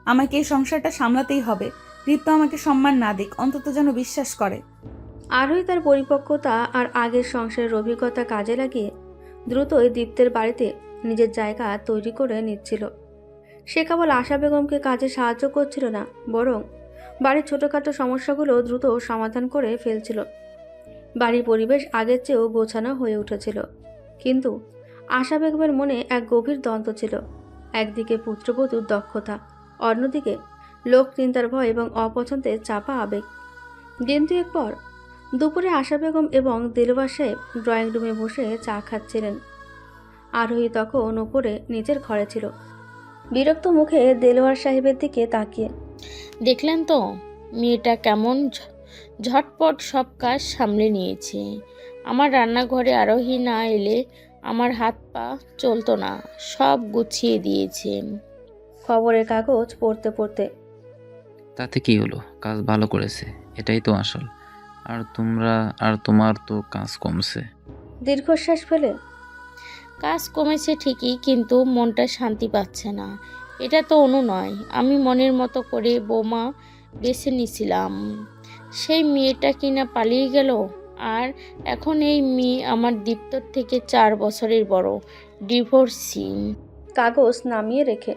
আমাকে এই সংসারটা সামলাতেই হবে। দীপ্ত আমাকে সম্মান না দিক, অন্তত যেন বিশ্বাস করে। আরোহী তার পরিপক্কতা আর আগের সংসারের অভিজ্ঞতা কাজে লাগিয়ে দ্রুতই দীপ্তের বাড়িতে নিজের জায়গা তৈরি করে নিচ্ছিল। সে কেবল আশা বেগমকে কাজে সাহায্য করছিল না, বরং বাড়ির ছোটোখাটো সমস্যাগুলো দ্রুত সমাধান করে ফেলছিল। বাড়ির পরিবেশ আগের চেয়েও গোছানো হয়ে উঠেছিল। কিন্তু আশা বেগমের মনে এক গভীর দ্বন্দ্ব ছিল। একদিকে পুত্রবধূর দক্ষতা, অন্যদিকে লোক চিন্তার ভয় এবং অপছন্দের চাপা আবেগ। দিন দুয়েক পর দুপুরে আশা বেগম এবং দিলওয়ার সাহেব ড্রয়িং রুমে বসে চা খাচ্ছিলেন। আরোহী তখন ওপরে নিজের ঘরে ছিল, বিরক্ত মুখে দেলোয়ার সাহেবের দিকে তাকিয়ে। দেখলেন তো মেয়েটা কেমন ঝটপট সব কাজ সামলে নিয়েছে। আমার রান্নাঘরে আরোহী না এলে আমার হাত পা চলতো না, সব গুছিয়ে দিয়েছে। খবরের কাগজ পড়তে পড়তে। তাতে কি হলো, কাজ ভালো করেছে, এটাই তো আসল। আর তোমার তো কাজ কমছে। দীর্ঘশ্বাস ফেলে। কাজ কমেছে ঠিকই, কিন্তু মনটা শান্তি পাচ্ছে না। এটা তো অনু নয়, আমি মনের মতো করে বৌমা বেছে নিছিলাম। সেই মেয়েটা কিনা পালিয়ে গেল। আর এখন এই মেয়ে আমার দীপ্তর থেকে 4 বছরের বড়, ডিভোর্সি। কাগজ নামিয়ে রেখে।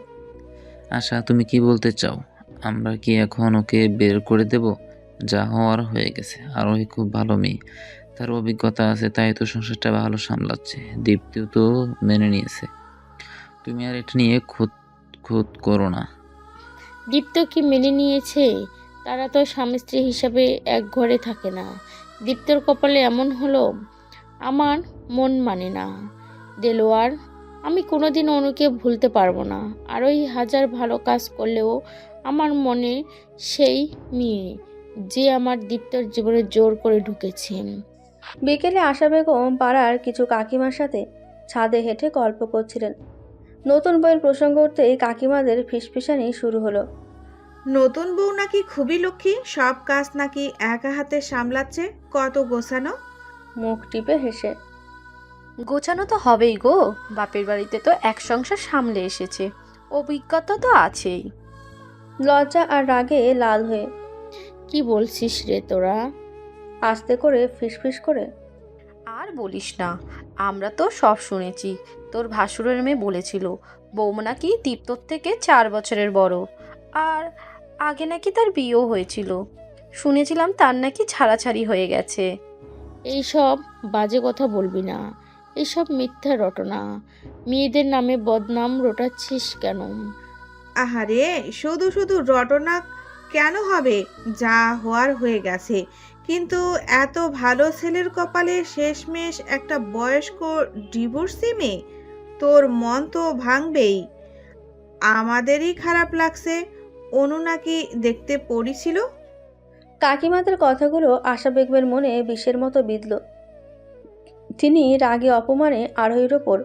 আশা, তুমি কি বলতে চাও? আমরা কি এখন ওকে বের করে দেব? যা হওয়ার হয়ে গেছে। আরোহী খুব ভালো মেয়ে, তার অভিজ্ঞতা আছে, তাই তো সংসারটা ভালো সামলাচ্ছে। দীপ্তিও তো মেনে নিয়েছে। তুমি আর এটা নিয়ে খুঁত করো না। দীপ্ত কি মেনে নিয়েছে? তারা তো স্বামী স্ত্রী হিসাবে এক ঘরে থাকে না। দীপ্তর কপালে এমন হলো, আমার মন মানে না। দেলোয়ার, আমি কোনোদিন অনুকে ভুলতে পারবো না। আরোই হাজার ভালো কাজ করলেও আমার মনে সেই মেয়ে যে আমার দীপ্তর জীবনে জোর করে ঢুকেছেন। বিকেলে আশা বেগম পাড়ার কিছু কাকিমার সাথে ছাদে হেঁটে গল্প করছিলেন। নতুন বইয়ের প্রসঙ্গ উঠতেই কাকিমাদের ফিসফিসানি শুরু হলো। নতুন বউ নাকি খুবই লক্ষ্মী, সব কাজ নাকি একা হাতে সামলাচ্ছে, কত গোছানো। মুখ টিপে হেসে। গোছানো তো হবেই গো, বাপের বাড়িতে তো এক সংসার সামলে এসেছে, অভিজ্ঞতা তো আছেই। লজ্জা আর রাগে লাল হয়ে কি বলছিস রে তোরা? আস্তে করে ফিসফিস করে আর বলিস না, আমরা তো সব শুনেছি। তোর ভাসুরের মেয়ে বলেছিল বৌমা নাকি দীপ্তর থেকে 4 বছরের বড়, আর আগে নাকি তার বিয়েও হয়েছিল। শুনেছিলাম তার নাকি ছাড়াছাড়ি হয়ে গেছে। এইসব বাজে কথা বলবি না, এইসব মিথ্যা রটনা। মেয়েদের নামে বদনাম রটাচ্ছিস কেন? আহারে, শুধু শুধু রটনা কেন হবে? যা হওয়ার হয়ে গেছে। কিন্তু এত ভালো ছেলের কপালে শেষমেশ একটা বয়স্ক ডিভোর্সি মেয়ে, তোর মন তো ভাঙবেই। আমাদেরই খারাপ লাগছে। অনু নাকি দেখতে পরী ছিল। কাকিমাদের কথাগুলো আশা বেগমের মনে বিষের মতো বিঁধল। তিনি রাগে অপমানে আরোহীর ওপর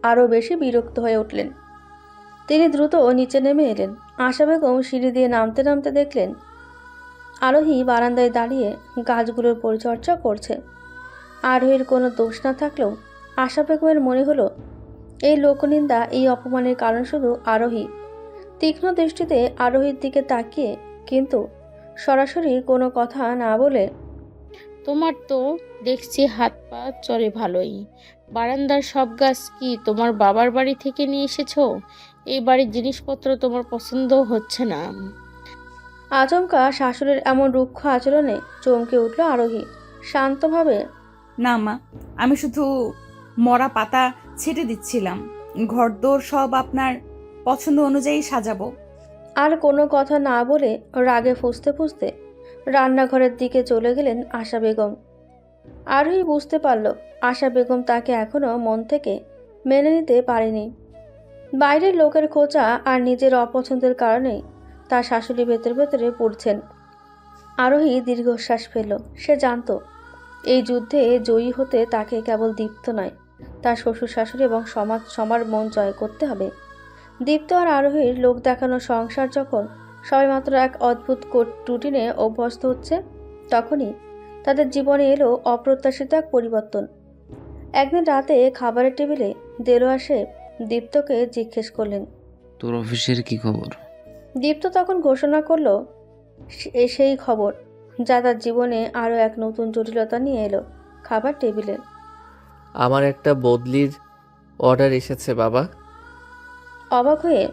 আরও বেশি বিরক্ত হয়ে উঠলেন। তিনি দ্রুত নিচে নেমে এলেন। আশা বেগম সিঁড়ি দিয়ে নামতে নামতে দেখলেন আরোহী বারান্দায় দাঁড়িয়ে গাছগুলোর পরিচর্যা করছে। আরোহীর কোনো দোষ না থাকলেও আশা বেগমের মনে হলো এই লোকনিন্দা, এই অপমানের কারণ শুধু আরোহী। তীক্ষ্ণ দৃষ্টিতে আরোহীর দিকে তাকিয়ে কিন্তু সরাসরি কোনো কথা না বলে, তোমার তো দেখছি হাত পা চলে ভালোই। বারান্দার সব গাছ কি তোমার বাবার বাড়ি থেকে নিয়ে এসেছো? এই বাড়ির জিনিসপত্র তোমার পছন্দ হচ্ছে না? আচমকা শাশুড়ির এমন রুক্ষ আচরণে চমকে উঠল আরোহী। শান্তভাবে, না মা, আমি শুধু মরা পাতা ছেটে দিচ্ছিলাম। ঘরদোর সব আপনার পছন্দ অনুযায়ী সাজাবো। আর কোনো কথা না বলে রাগে ফুঁসতে ফুঁসতে রান্নাঘরের দিকে চলে গেলেন আশা বেগম। আরোহী বুঝতে পারল আশা বেগম তাকে এখনও মন থেকে মেনে নিতে পারেনি। বাইরের লোকের খোঁচা আর নিজের অপছন্দের কারণেই তার শাশুড়ি ভেতরে ভেতরে পড়ছেন। আরোহী দীর্ঘশ্বাস ফেলল। সে জানত এই যুদ্ধে জয়ী হতে তাকে কেবল দীপ্ত নয়, তার শ্বশুর শাশুড়ি এবং সবার মন জয় করতে হবে। দীপ্ত আর আরোহীর লোক দেখানো সংসার যখন সবেমাত্র এক অদ্ভুত রুটিনে অভ্যস্ত হচ্ছে, তখনই তাদের জীবনে এলো অপ্রত্যাশিত এক পরিবর্তন। একদিন রাতে খাবারের টেবিলে দেলোয়ার সাহেব দীপ্তকে জিজ্ঞেস করলেন, তোর অফিসের কি খবর? দীপ্ত তখন ঘোষণা করল সেই খবর যা তার জীবনে আরও এক নতুন জটিলতা নিয়ে এলো খাবার টেবিলে। আমার একটা বদলির অর্ডার এসেছে বাবা। অবাক হয়ে,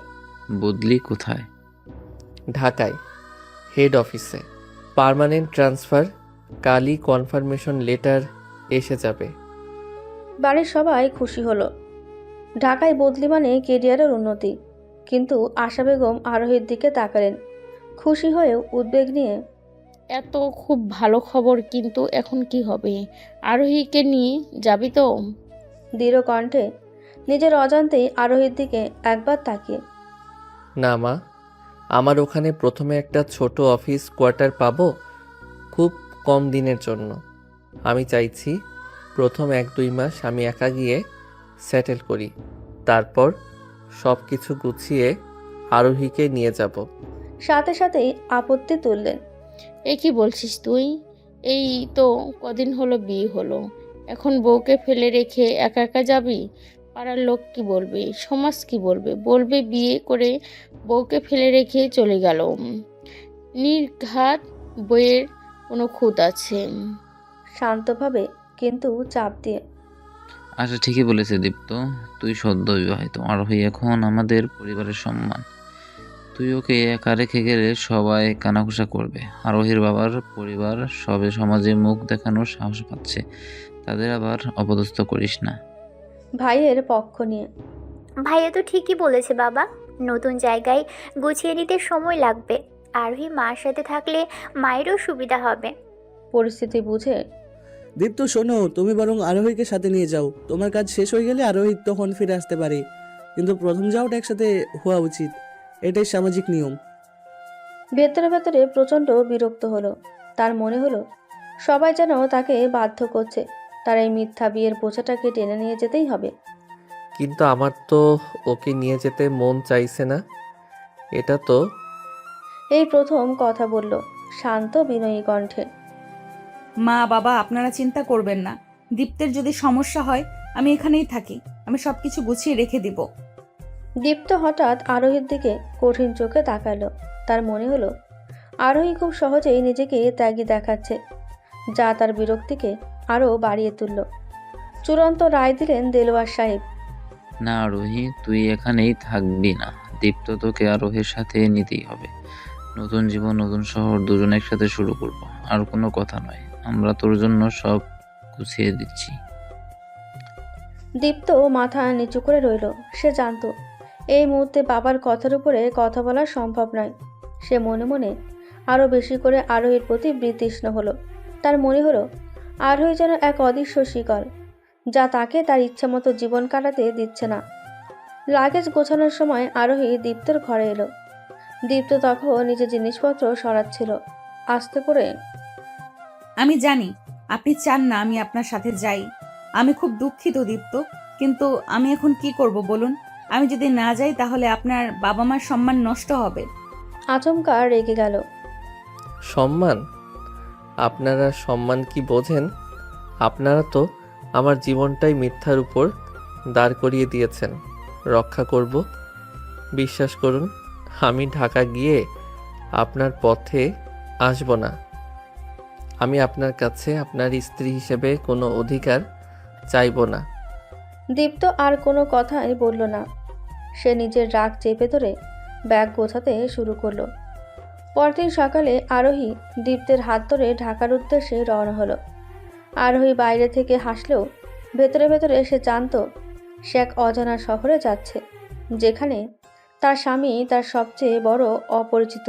বদলি কোথায়? ঢাকায়, হেড অফিসে। Permanent transfer. কালই কনফার্মেশন লেটার এসে যাবে। বাড়ির সবাই খুশি হলো। ঢাকায় বদলি মানে কেরিয়ারের উন্নতি। কিন্তু আশা বেগম আরোহীর দিকে তাকালেন খুশি হয়েও উদ্বেগ নিয়ে। এত খুব ভালো খবর, কিন্তু এখন কি হবে? আরোহীকে নিয়ে যাবি তো? দৃঢ় কণ্ঠে নিজের অজান্তেই আরোহীর দিকে একবার তাকিয়ে, না মা, আমার ওখানে প্রথমে একটা ছোট অফিস কোয়ার্টার পাবো, খুব কম দিনের জন্য। আমি চাইছি প্রথম 1-2 মাস আমি একা গিয়ে সেটেল করি, তারপর সব কিছু গুছিয়ে আরোহীকে নিয়ে যাব। সাথে সাথেই আপত্তি তুললেন, এ কি বলছিস তুই? এই তো কদিন হলো বিয়ে হলো, এখন বউকে ফেলে রেখে একা একা যাবি? পাড়ার লোক কি বলবে, সমাজ কি বলবে? বলবে বিয়ে করে বউকে ফেলে রেখে চলে গেল। নির্ঘাত বইয়ের কোনো খুঁত আছে? শান্তভাবে কিন্তু চাপ দিয়ে। আচ্ছা, ঠিকই বলেছে দীপ্ত, তুই সদ্য বিবাহিত, আরোহী এখন আমাদের পরিবারের সম্মান। তুই ওকে একা রেখে গেলে সবাই কানাঘুষা করবে। আরোহীর বাবার পরিবার সবে সমাজে মুখ দেখানোর সাহস পাচ্ছে, তাদের আবার অপদস্থ করিস না। ভাইয়ের পক্ষ নিয়ে, ভাইয়া তো ঠিকই বলেছে বাবা, নতুন জায়গায় গুছিয়ে নিতে সময় লাগবে। আরোহী মার সাথে থাকলে মায়েরও সুবিধা হবে। পরিস্থিতি বুঝে, দীপ্ত শোনো, তুমি বরং আরোহীকে সাথে নিয়ে যাও। তোমার কাজ শেষ হয়ে গেলে আরোহী তখন ফিরে আসতে পারে, কিন্তু প্রথম যাওয়াটা একসাথে হওয়া উচিত, এটাই সামাজিক নিয়ম। ভেতরে ভেতরে প্রচণ্ড বিরক্ত হলো। তার মনে হলো সবাই যেন তাকে বাধ্য করছে, তার এই মিথ্যা বিয়ের বোঝাটাকে টেনে নিয়ে যেতেই হবে। কিন্তু আমার তো ওকে নিয়ে যেতে মন চাইছে না। এটা তো এই প্রথম কথা বলল শান্ত বিনয়ী কণ্ঠে। মা বাবা আপনারা চিন্তা করবেন না। দীপ্তের যদি সমস্যা হয় আমি এখানেই থাকি, আমি সব কিছু গুছিয়ে রেখে দিব। দীপ্ত হঠাৎ আরোহীর দিকে কঠিন চোখে তাকালো। তার মনে হলো আরোহী খুব সহজেই নিজেকে ত্যাগী দেখাচ্ছে, যা তার বিরক্তিকে আরও বাড়িয়ে তুলল। চূড়ান্ত রায় দিলেন দেলোয়ার সাহেব। না আরোহী, তুই এখানেই থাকবি না। দীপ্ত তোকে আরোহীর সাথে নিতেই হবে। নতুন জীবন, নতুন শহর, দুজন একসাথে শুরু করবো। আর কোনো কথা নয়, আমরা তোর জন্য সব গুছিয়ে দিচ্ছি। দীপ্ত মাথা নিচু করে রইল। সে জানতো এই মুহূর্তে বাবার কথার উপরে কথা বলা সম্ভব নয়। সে মনে মনে আরও বেশি করে আরোহীর প্রতি বিতৃষ্ণ হলো। তার মনে হলো আরোহী যেন এক অদৃশ্য শিকল, যা তাকে তার ইচ্ছামতো জীবন কাটাতে দিচ্ছে না। লাগেজ গোছানোর সময় আরোহী দীপ্তর ঘরে এলো। দীপ্ত তখন নিজের জিনিসপত্র সরাচ্ছিল। আস্তে করে, আমি জানি আপনি চান না আমি আপনার সাথে যাই। আমি খুব দুঃখিত দীপ্ত, কিন্তু আমি এখন কি করব বলুন? আমি যদি না যাই তাহলে আপনার বাবা মার সম্মান নষ্ট হবে। আচমকা রেগে গেল। সম্মান? আপনারা সম্মান কি বোঝেন? আপনারা তো আমার জীবনটাই মিথ্যার উপর দাঁড় করিয়ে দিয়েছেন। রক্ষা করব, বিশ্বাস করুন। আমি ঢাকা গিয়ে আপনার পথে আসব না। আমি আপনার কাছে আপনার স্ত্রী হিসেবে কোনো অধিকার চাইব না। দীপ্ত আর কোনো কথাই বলল না। সে নিজের রাগ চেপে ধরে ব্যাগ গোছাতে শুরু করলো। পরদিন সকালে আরোহী দীপ্তের হাত ধরে ঢাকার উদ্দেশ্যে রওনা হলো। আরোহী বাইরে থেকে হাসলেও ভেতরে ভেতরে সে জানত সে এক অজানা শহরে যাচ্ছে, যেখানে তার স্বামী তার সবচেয়ে বড় অপরিচিত।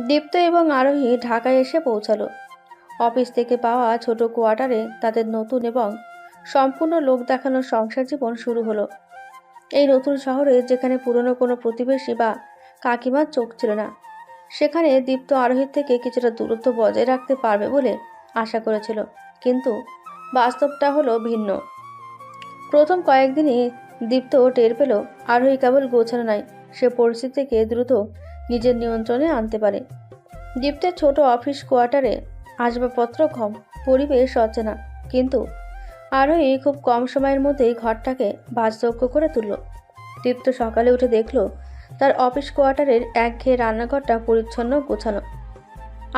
দীপ্ত এবং আরোহী ঢাকায় এসে পৌঁছালো। অফিস থেকে পাওয়া ছোট কোয়ার্টারে তাদের নতুন এবং সম্পূর্ণ লোক দেখানোর সংসার জীবন শুরু হলো। এই নতুন শহরে, যেখানে পুরনো কোনো প্রতিবেশী বা কাকিমার চোখ ছিল না, সেখানে দীপ্ত আরোহীর থেকে কিছুটা দূরত্ব বজায় রাখতে পারবে বলে আশা করেছিল, কিন্তু বাস্তবটা হলো ভিন্ন। প্রথম কয়েকদিনই দীপ্ত টের পেল আরোহী কেবল গোছানো নয়, সে পরিস্থিতিকে দ্রুত নিজের নিয়ন্ত্রণে আনতে পারে। দীপ্তের ছোট অফিস কোয়ার্টারে আসবাবপত্র কম, পরিবেশ অচেনা, কিন্তু আরোহী খুব কম সময়ের মধ্যেই ঘরটাকে বাসযোগ্য করে তুলল। দীপ্ত সকালে উঠে দেখল তার অফিস কোয়ার্টারের একঘেয়ে রান্নাঘরটা পরিচ্ছন্ন গোছানো।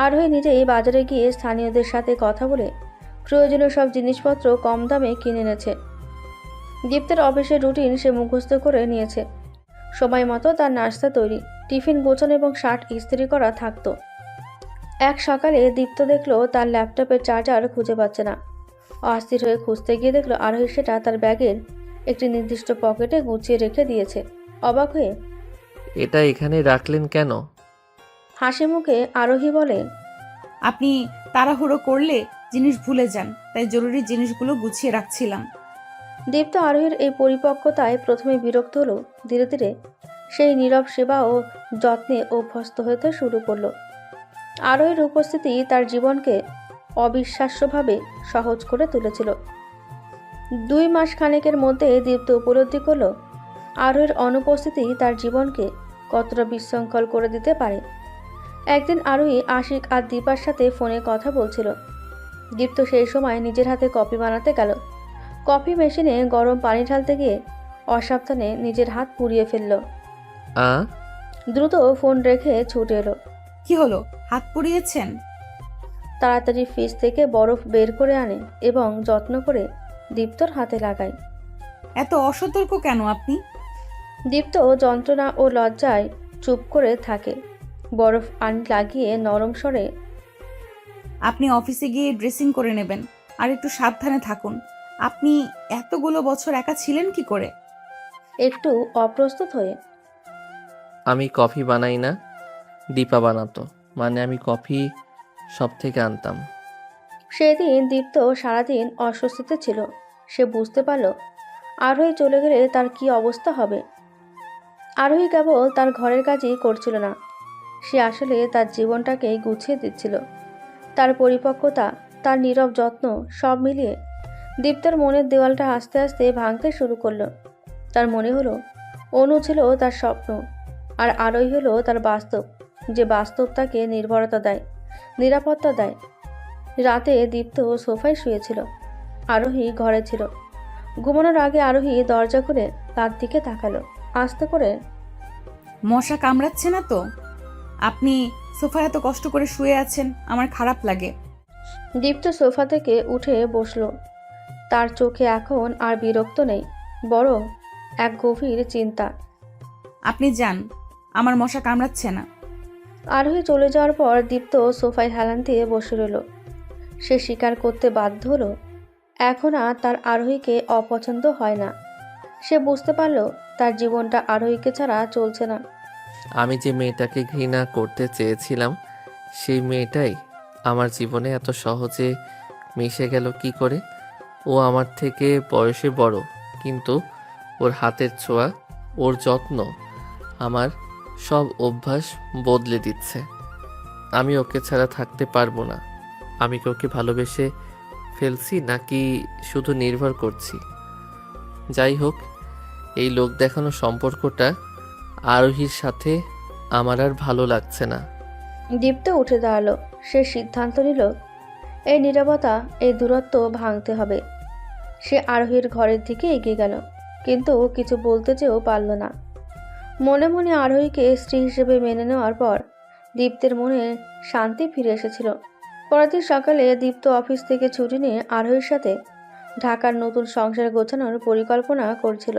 আরোহী নিজেই বাজারে গিয়ে স্থানীয়দের সাথে কথা বলে প্রয়োজনীয় সব জিনিসপত্র কম দামে কিনে এনেছে। দীপ্তের অফিসের রুটিন সে মুখস্থ করে নিয়েছে। সময় মতো তার নাস্তা তৈরি, টিফিন গোছানো এবং শার্ট ইস্ত্রি করা থাকতো। এক সকালে দীপ্ত দেখল তার ল্যাপটপের চার্জার খুঁজে পাচ্ছে না। অস্থির হয়ে খুঁজতে গিয়ে দেখল আরোহী সেটা তার ব্যাগের একটি নির্দিষ্ট পকেটে গুছিয়ে রেখে দিয়েছে। অবাক হয়ে, এটা এখানে রাখলেন কেন? হাসি মুখে আরোহী বলে, আপনি তাড়াহুড়ো করলে জিনিস ভুলে যান, তাই জরুরি জিনিসগুলো গুছিয়ে রাখছিলাম। দীপ্ত আরোহীর এই পরিপক্কতায় প্রথমে বিরক্ত হলো। ধীরে ধীরে সেই নীরব সেবা ও যত্নে অভ্যস্ত হতে শুরু করলো। আরোহীর উপস্থিতি তার জীবনকে অবিশ্বাস্যভাবে সহজ করে তুলেছিল। 2 মাস খানেকের মধ্যে দীপ্ত উপলব্ধি করলো আরোহীর অনুপস্থিতি তার জীবনকে কতটা বিশৃঙ্খল করে দিতে পারে। একদিন আরোহী আশিক আর দীপার সাথে ফোনে কথা বলছিল। দীপ্ত সেই সময় নিজের হাতে কফি বানাতে গেল। কফি মেশিনে গরম পানি ঢালতে গিয়ে অসাবধানে নিজের হাত পুড়িয়ে ফেলল। দ্রুত ফোন রেখে ছুটে এলো। কি হলো, হাত পুড়িয়েছেন? তাড়াতাড়ি ফ্রিজ থেকে বরফ বের করে আনে এবং যত্ন করে দীপ্তর হাতে লাগায়। এত অসতর্ক কেন আপনি? দীপ্ত যন্ত্রণা ও লজ্জায় চুপ করে থাকে। বরফ পানি লাগিয়ে নরম স্বরে, আপনি অফিসে গিয়ে ড্রেসিং করে নেবেন, আর একটু সাবধানে থাকুন। আপনি এতগুলো বছর একা ছিলেন কি করে? একটু অপ্রস্তুত হয়ে, আমি কফি বানাই না, দীপা বানাতো। মানে আমি কফি সব থেকে আনতাম। সেদিন দীপ্ত সারাদিন অস্বস্তিতে ছিল। সে বুঝতে পারল আরোহী চলে গেলে তার কি অবস্থা হবে। আরোহী কেবল তার ঘরের কাজই করছিল না, সে আসলে তার জীবনটাকে গুছিয়ে দিচ্ছিল। তার পরিপক্কতা, তার নীরব যত্ন, সব মিলিয়ে দীপ্তের মনের দেওয়ালটা আস্তে আস্তে ভাঙতে শুরু করলো। তার মনে হলো অনু ছিল তার স্বপ্ন, আর আরোহী হলো তার বাস্তব, যে বাস্তব তাকে নির্ভরতা দেয়, নিরাপত্তা দেয়। রাতে দীপ্ত সোফায় শুয়েছিল, আরোহী ঘরে ছিল। ঘুমানোর আগে আরোহী দরজা খুলে তার দিকে তাকালো, আস্তে করে। মশা কামড়াচ্ছে না তো? আপনি সোফায় এত কষ্ট করে শুয়ে আছেন, আমার খারাপ লাগে। দীপ্ত সোফা থেকে উঠে বসলো। তার চোখে এখন আর বিরক্ত নেই, বরং এক গভীর চিন্তা। আপনি যান, আমার মশা কামড়াচ্ছে না। আরোহী চলে যাওয়ার পর দীপ্ত সোফায় হেলান দিয়ে বসে রইল। সে স্বীকার করতে বাধ্য হলো, এখন আর তার আরোহীকে অপছন্দ হয় না। সে বুঝতে পারল তার জীবনটা আরোহীকে ছাড়া চলছে না। আমি যে মেয়েটাকে ঘৃণা করতে চেয়েছিলাম, সেই মেয়েটাই আমার জীবনে এত সহজে মিশে গেল কি করে? ও আমার থেকে বয়সে বড়, কিন্তু ওর হাতের ছোঁয়া, ওর যত্ন আমার সব অভ্যাস বদলে দিচ্ছে। আমি ওকে ছাড়া থাকতে পারবো না। আমি কি ওকে ভালোবেসে ফেলছি নাকি শুধু নির্ভর করছি? যাই হোক, এই লোক দেখানো সম্পর্কটা আরোহীর সাথে আমার আর ভালো লাগছে না। দীপ্ত উঠে দাঁড়ালো। সে সিদ্ধান্ত নিল এই নীরবতা, এই দূরত্ব ভাঙতে হবে। সে আরোহীর ঘরের দিকে এগিয়ে গেল, কিন্তু কিছু বলতে চেয়েও পারল না। মনে মনে আরোহীকে স্ত্রী হিসেবে মেনে নেওয়ার পর দীপ্তের মনে শান্তি ফিরে এসেছিল। পরের দিন সকালে দীপ্ত অফিস থেকে ছুটি নিয়ে আরোহীর সাথে ঢাকার নতুন সংসার গোছানোর পরিকল্পনা করছিল।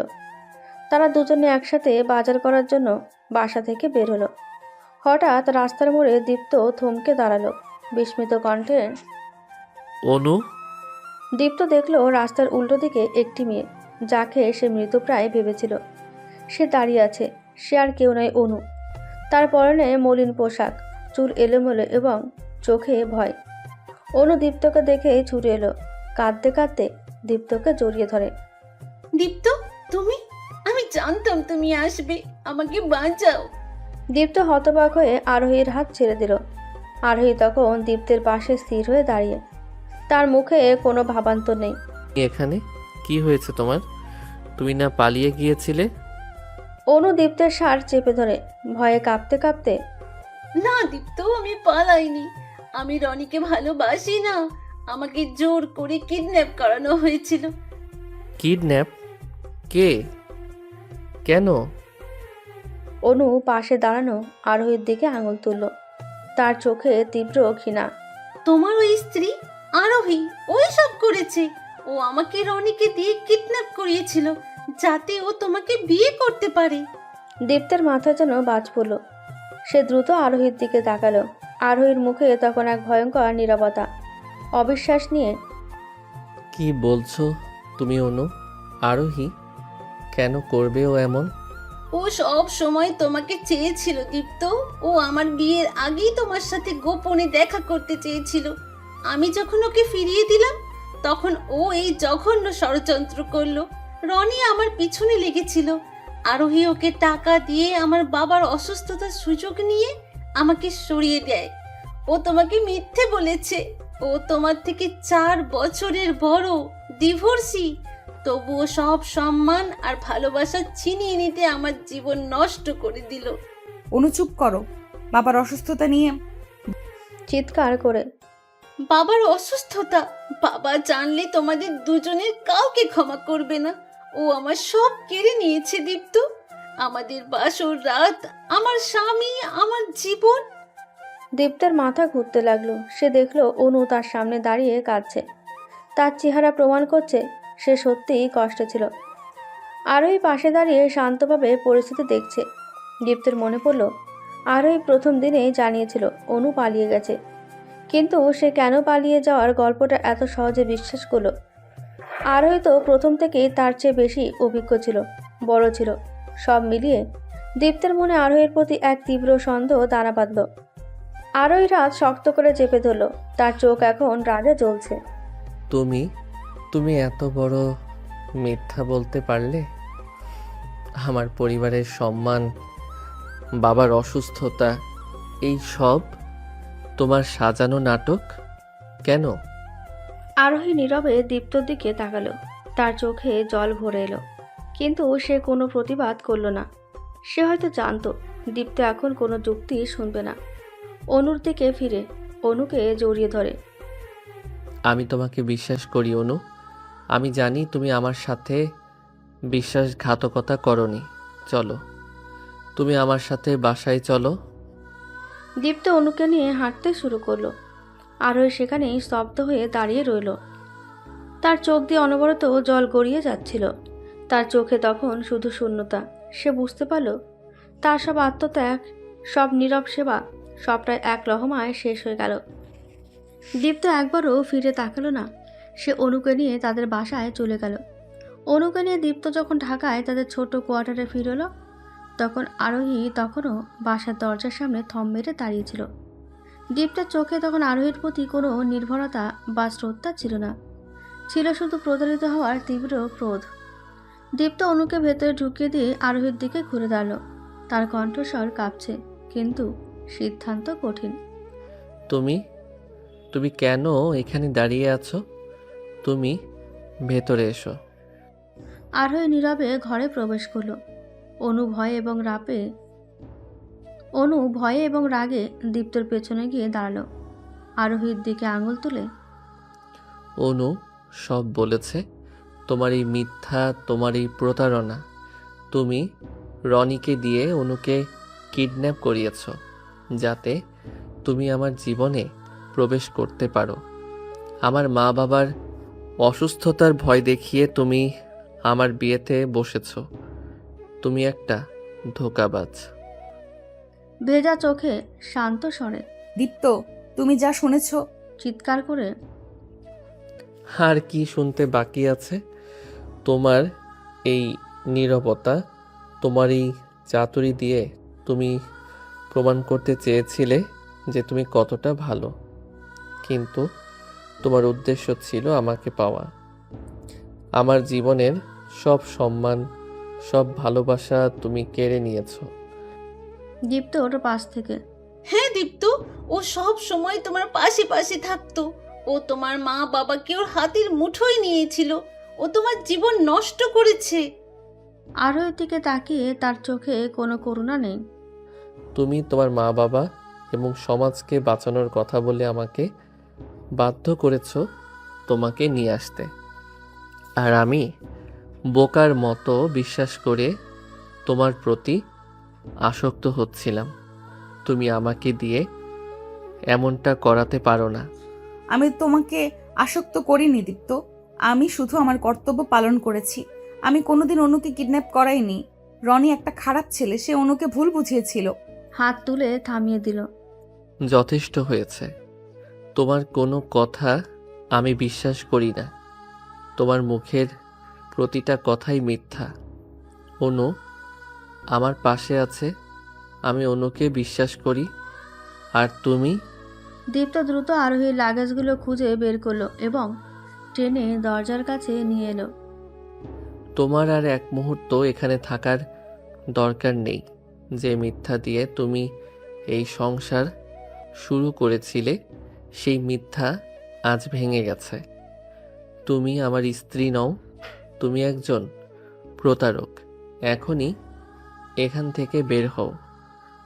তারা দুজনে একসাথে বাজার করার জন্য বাসা থেকে বের হলো। হঠাৎ রাস্তার মোড়ে দীপ্ত থমকে দাঁড়ালো, বিস্মিত কণ্ঠে। অনু? দীপ্ত দেখলো রাস্তার উল্টো দিকে একটি মেয়ে, যাকে সে মৃতপ্রায় ভেবেছিল। সে দাঁড়িয়ে আছে। সে আর কেউ নয়, অনু। তার পরনে মলিন পোশাক, চুল এলোমেলো এবং চোখে ভয়। অনু দীপ্তকে দেখে ছুটে এলো, কাঁদতে কাঁদতে দীপ্তকে জড়িয়ে ধরে। দীপ্ত, তুমি? আমি জানতাম তুমি আসবে, আমাকে বাঁচাও। দীপ্ত হতবাক হয়ে আরোহীর হাত ছেড়ে দিল। আরোহী তখন দীপ্তের পাশে স্থির হয়ে দাঁড়িয়ে, তার মুখে কোনো ভাবান্তর নেই। এখানে কি হয়েছে তোমার? তুমি না পালিয়ে গিয়েছিলে? অনু দীপ্তের শার্ট চেপে ধরে, ভয়ে কাঁপতে কাঁপতে। না দীপ্ত, আমি পালাইনি। আমি রনিকে ভালোবাসি না। আমাকে জোর করে কিডন্যাপ করানো হয়েছিল। কিডন্যাপ? কে? কেন? অনু পাশে দাঁড়ানো আরোহীর দিকে আঙুল তুলল, তার চোখে তীব্র ঘৃণা। তোমার ওই স্ত্রী আরোহী ওই সব করেছে। ও আমাকে রনিকে দিয়ে কিডন্যাপ করিয়েছিল, যাতে ও তোমাকে বিয়ে করতে পারে। দীপ্তের মাথায় যেন বাজ পড়ল। সে দ্রুত আরোহীর দিকে তাকালো। আরোহীর মুখে তখন এক ভয়ঙ্কর নীরবতা, অবিশ্বাস নিয়ে। কি বলছো তুমি অনু? আরোহী কেন করবে ও এমন? ও সব সময় তোমাকে চেয়েছিল দীপ্ত। ও আমার বিয়ের আগেই তোমার সাথে গোপনে দেখা করতে চেয়েছিল। আমি যখন ওকে ফিরিয়ে দিলাম, তখন ও এই জঘন্য ষড়যন্ত্র করলো। রনি আমার পিছনে লেগেছিল। আরোহী ওকে টাকা দিয়ে আমার বাবার অসুস্থতার সুযোগ নিয়ে আমাকে সরিয়ে দেয়। ও তোমাকে মিথ্যে বলেছে। ও তোমার থেকে 4 বছরের বড়, ডিভোর্সি। তবুও সব সম্মান আর ভালোবাসা ছিনিয়ে নিতে আমার জীবন নষ্ট করে দিল। অনু চুপ করো, বাবার অসুস্থতা নিয়ে। চিৎকার করে। বাবার অসুস্থতা? বাবা জানলে তোমাদের দুজনের কাউকে ক্ষমা করবে না। ও আমার সব কেড়ে নিয়েছে দীপ্ত। আমাদের বাসর রাত, আমার স্বামী, আমার জীবন। দীপ্তের মাথা ঘুরতে লাগলো। সে দেখলো অনু তার সামনে দাঁড়িয়ে কাঁদছে। তার চেহারা প্রমাণ করছে সে সত্যিই কষ্টে ছিল। আরোহী পাশে দাঁড়িয়ে শান্তভাবে পরিস্থিতি দেখছে। দীপ্তের মনে পড়ল আরোহী প্রথম দিনেই জানিয়েছিল অনু পালিয়ে গেছে, কিন্তু সে কেন পালিয়ে যাওয়ার গল্পটা এত সহজে বিশ্বাস করলো? আরোহী তো প্রথম থেকেই তার চেয়ে বেশি অভিজ্ঞ ছিল, বড় ছিল। সব মিলিয়ে দীপ্তের মনে আরোহীর প্রতি এক তীব্র সন্দেহ দানা বাঁধল। আরোহী রাত শক্ত করে চেপে ধরল, তার চোখ এখন রাগে জ্বলছে। তুমি এত বড় মিথ্যা বলতে পারলে? আমার পরিবারের সম্মান, বাবার অসুস্থতা, এই সব তোমার সাজানো নাটক? কেন? আরোহী নীরবে দীপ্তর দিকে তাকালো। তার চোখে জল ভরে এলো, কিন্তু সে কোনো প্রতিবাদ করলো না। সে হয়তো জানতো দীপ্ত এখন কোনো যুক্তি শুনবে না। অনুর দিকে ফিরে অনুকে জড়িয়ে ধরে। আমি তোমাকে বিশ্বাস করি অনু। আমি জানি তুমি আমার সাথে বিশ্বাসঘাতকতা করনি। চলো, তুমি আমার সাথে বাসায় চলো। দীপ্ত অনুকে নিয়ে হাঁটতে শুরু করলো। আরোহী সেখানেই স্তব্ধ হয়ে দাঁড়িয়ে রইল। তার চোখ দিয়ে অনবরত জল গড়িয়ে যাচ্ছিল। তার চোখে তখন শুধু শূন্যতা। সে বুঝতে পারল তার সব আত্মত্যাগ, সব নীরব সেবা, সবটাই এক লহমায় শেষ হয়ে গেল। দীপ্ত একবারও ফিরে তাকালো না। সে অনুকে নিয়ে তাদের বাসায় চলে গেল। অনুকে নিয়ে দীপ্ত যখন ঢাকায় তাদের ছোট কোয়ার্টারে ফিরল, তখন আরোহী তখনও বাসার দরজার সামনে থম মেরে দাঁড়িয়েছিল। দীপ্তের চোখে তখন আরোহীর প্রতি কোনো নির্ভরতা বা শ্রদ্ধা ছিল না, ছিল শুধু প্রতারিত হওয়ার তীব্র ক্রোধ। দীপ্ত অনুকে ভেতরে ঢুকিয়ে দিয়ে আরোহীর দিকে ঘুরে দাঁড়ালো। তার কণ্ঠস্বর কাঁপছে, কিন্তু সিদ্ধান্ত কঠিন। তুমি তুমি কেন এখানে দাঁড়িয়ে আছো? তুমি ভেতরে এসো। আরোহী নীরবে ঘরে প্রবেশ করল। অনু ভয়ে এবং রাগে দীপ্তর পেছনে গিয়ে দাঁড়ালো। আরোহীর দিকে আঙুল তুলে, অনু সব বলেছে। তোমার এই মিথ্যা, তোমার এই প্রতারণা। তুমি রনিকে দিয়ে অনুকে কিডন্যাপ করিয়েছ, যাতে তুমি আমার জীবনে প্রবেশ করতে পারো। আমার মা বাবার অসুস্থতার ভয় দেখিয়ে তুমি আমার বিয়েতে বসেছ। তুমি একটা ধোঁকাবাজ। ভেজা চোখে শান্ত স্বরে দীপ্ত, তুমি যা শুনেছ। চিৎকার করে, আর কি শুনতে বাকি আছে? তোমার এই নীরবতা, তোমার এই চাতুরি দিয়ে তুমি প্রমাণ করতে চেয়েছিলে যে তুমি কতটা ভালো, কিন্তু তোমার উদ্দেশ্য ছিল আমাকে পাওয়া। আমার জীবনের সব সম্মান, সব ভালোবাসা তুমি কেড়ে নিয়েছো। দীপ্ত ওর পাশ থেকে, হ্যাঁ দীপ্ত, ও সব সময় তোমার পাশে পাশে থাকতো। ও তোমার মা বাবাকে ওর হাতের মুঠোয় নিয়েছিল। ও তোমার জীবন নষ্ট করেছে। আরোহীর দিকে তাকিয়ে তার চোখে কোনো করুণা নেই। তুমি তোমার মা বাবা এবং সমাজকে বাঁচানোর কথা বলে আমাকে বাধ্য করেছো তোমাকে নিয়ে আসতে। আর আমি বোকার মতো বিশ্বাস করে তোমার প্রতি আসক্ত হচ্ছিলাম। তুমি আমাকে দিয়ে এমনটা করাতে পারো না। আমি তোমাকে আসক্ত করিনি দীপ্ত। আমি শুধু আমার কর্তব্য পালন করেছি। আমি কোনোদিন অনুকে কিডন্যাপ করাইনি। রনি একটা খারাপ ছেলে, সে অনুকে ভুল বুঝিয়েছিল। হাত তুলে থামিয়ে দিল। যথেষ্ট হয়েছে। তোমার কোনো কথা আমি বিশ্বাস করি না। তোমার মুখের প্রতিটা কথাই মিথ্যা। অনু আমার পাশে আছে, আমি অনুকে বিশ্বাস করি। আর তুমি? দীপ্ত দ্রুত আরোহীর লাগেজগুলো খুঁজে বের করলো এবং ট্রেনে দরজার কাছে নিয়ে এলো। তোমার আর এক মুহূর্ত এখানে থাকার দরকার নেই। যে মিথ্যা দিয়ে তুমি এই সংসার শুরু করেছিলে, সেই মিথ্যা আজ ভেঙে গেছে। তুমি আমার স্ত্রী নও, তুমি একজন প্রতারক। এখনই এখান থেকে বের হও।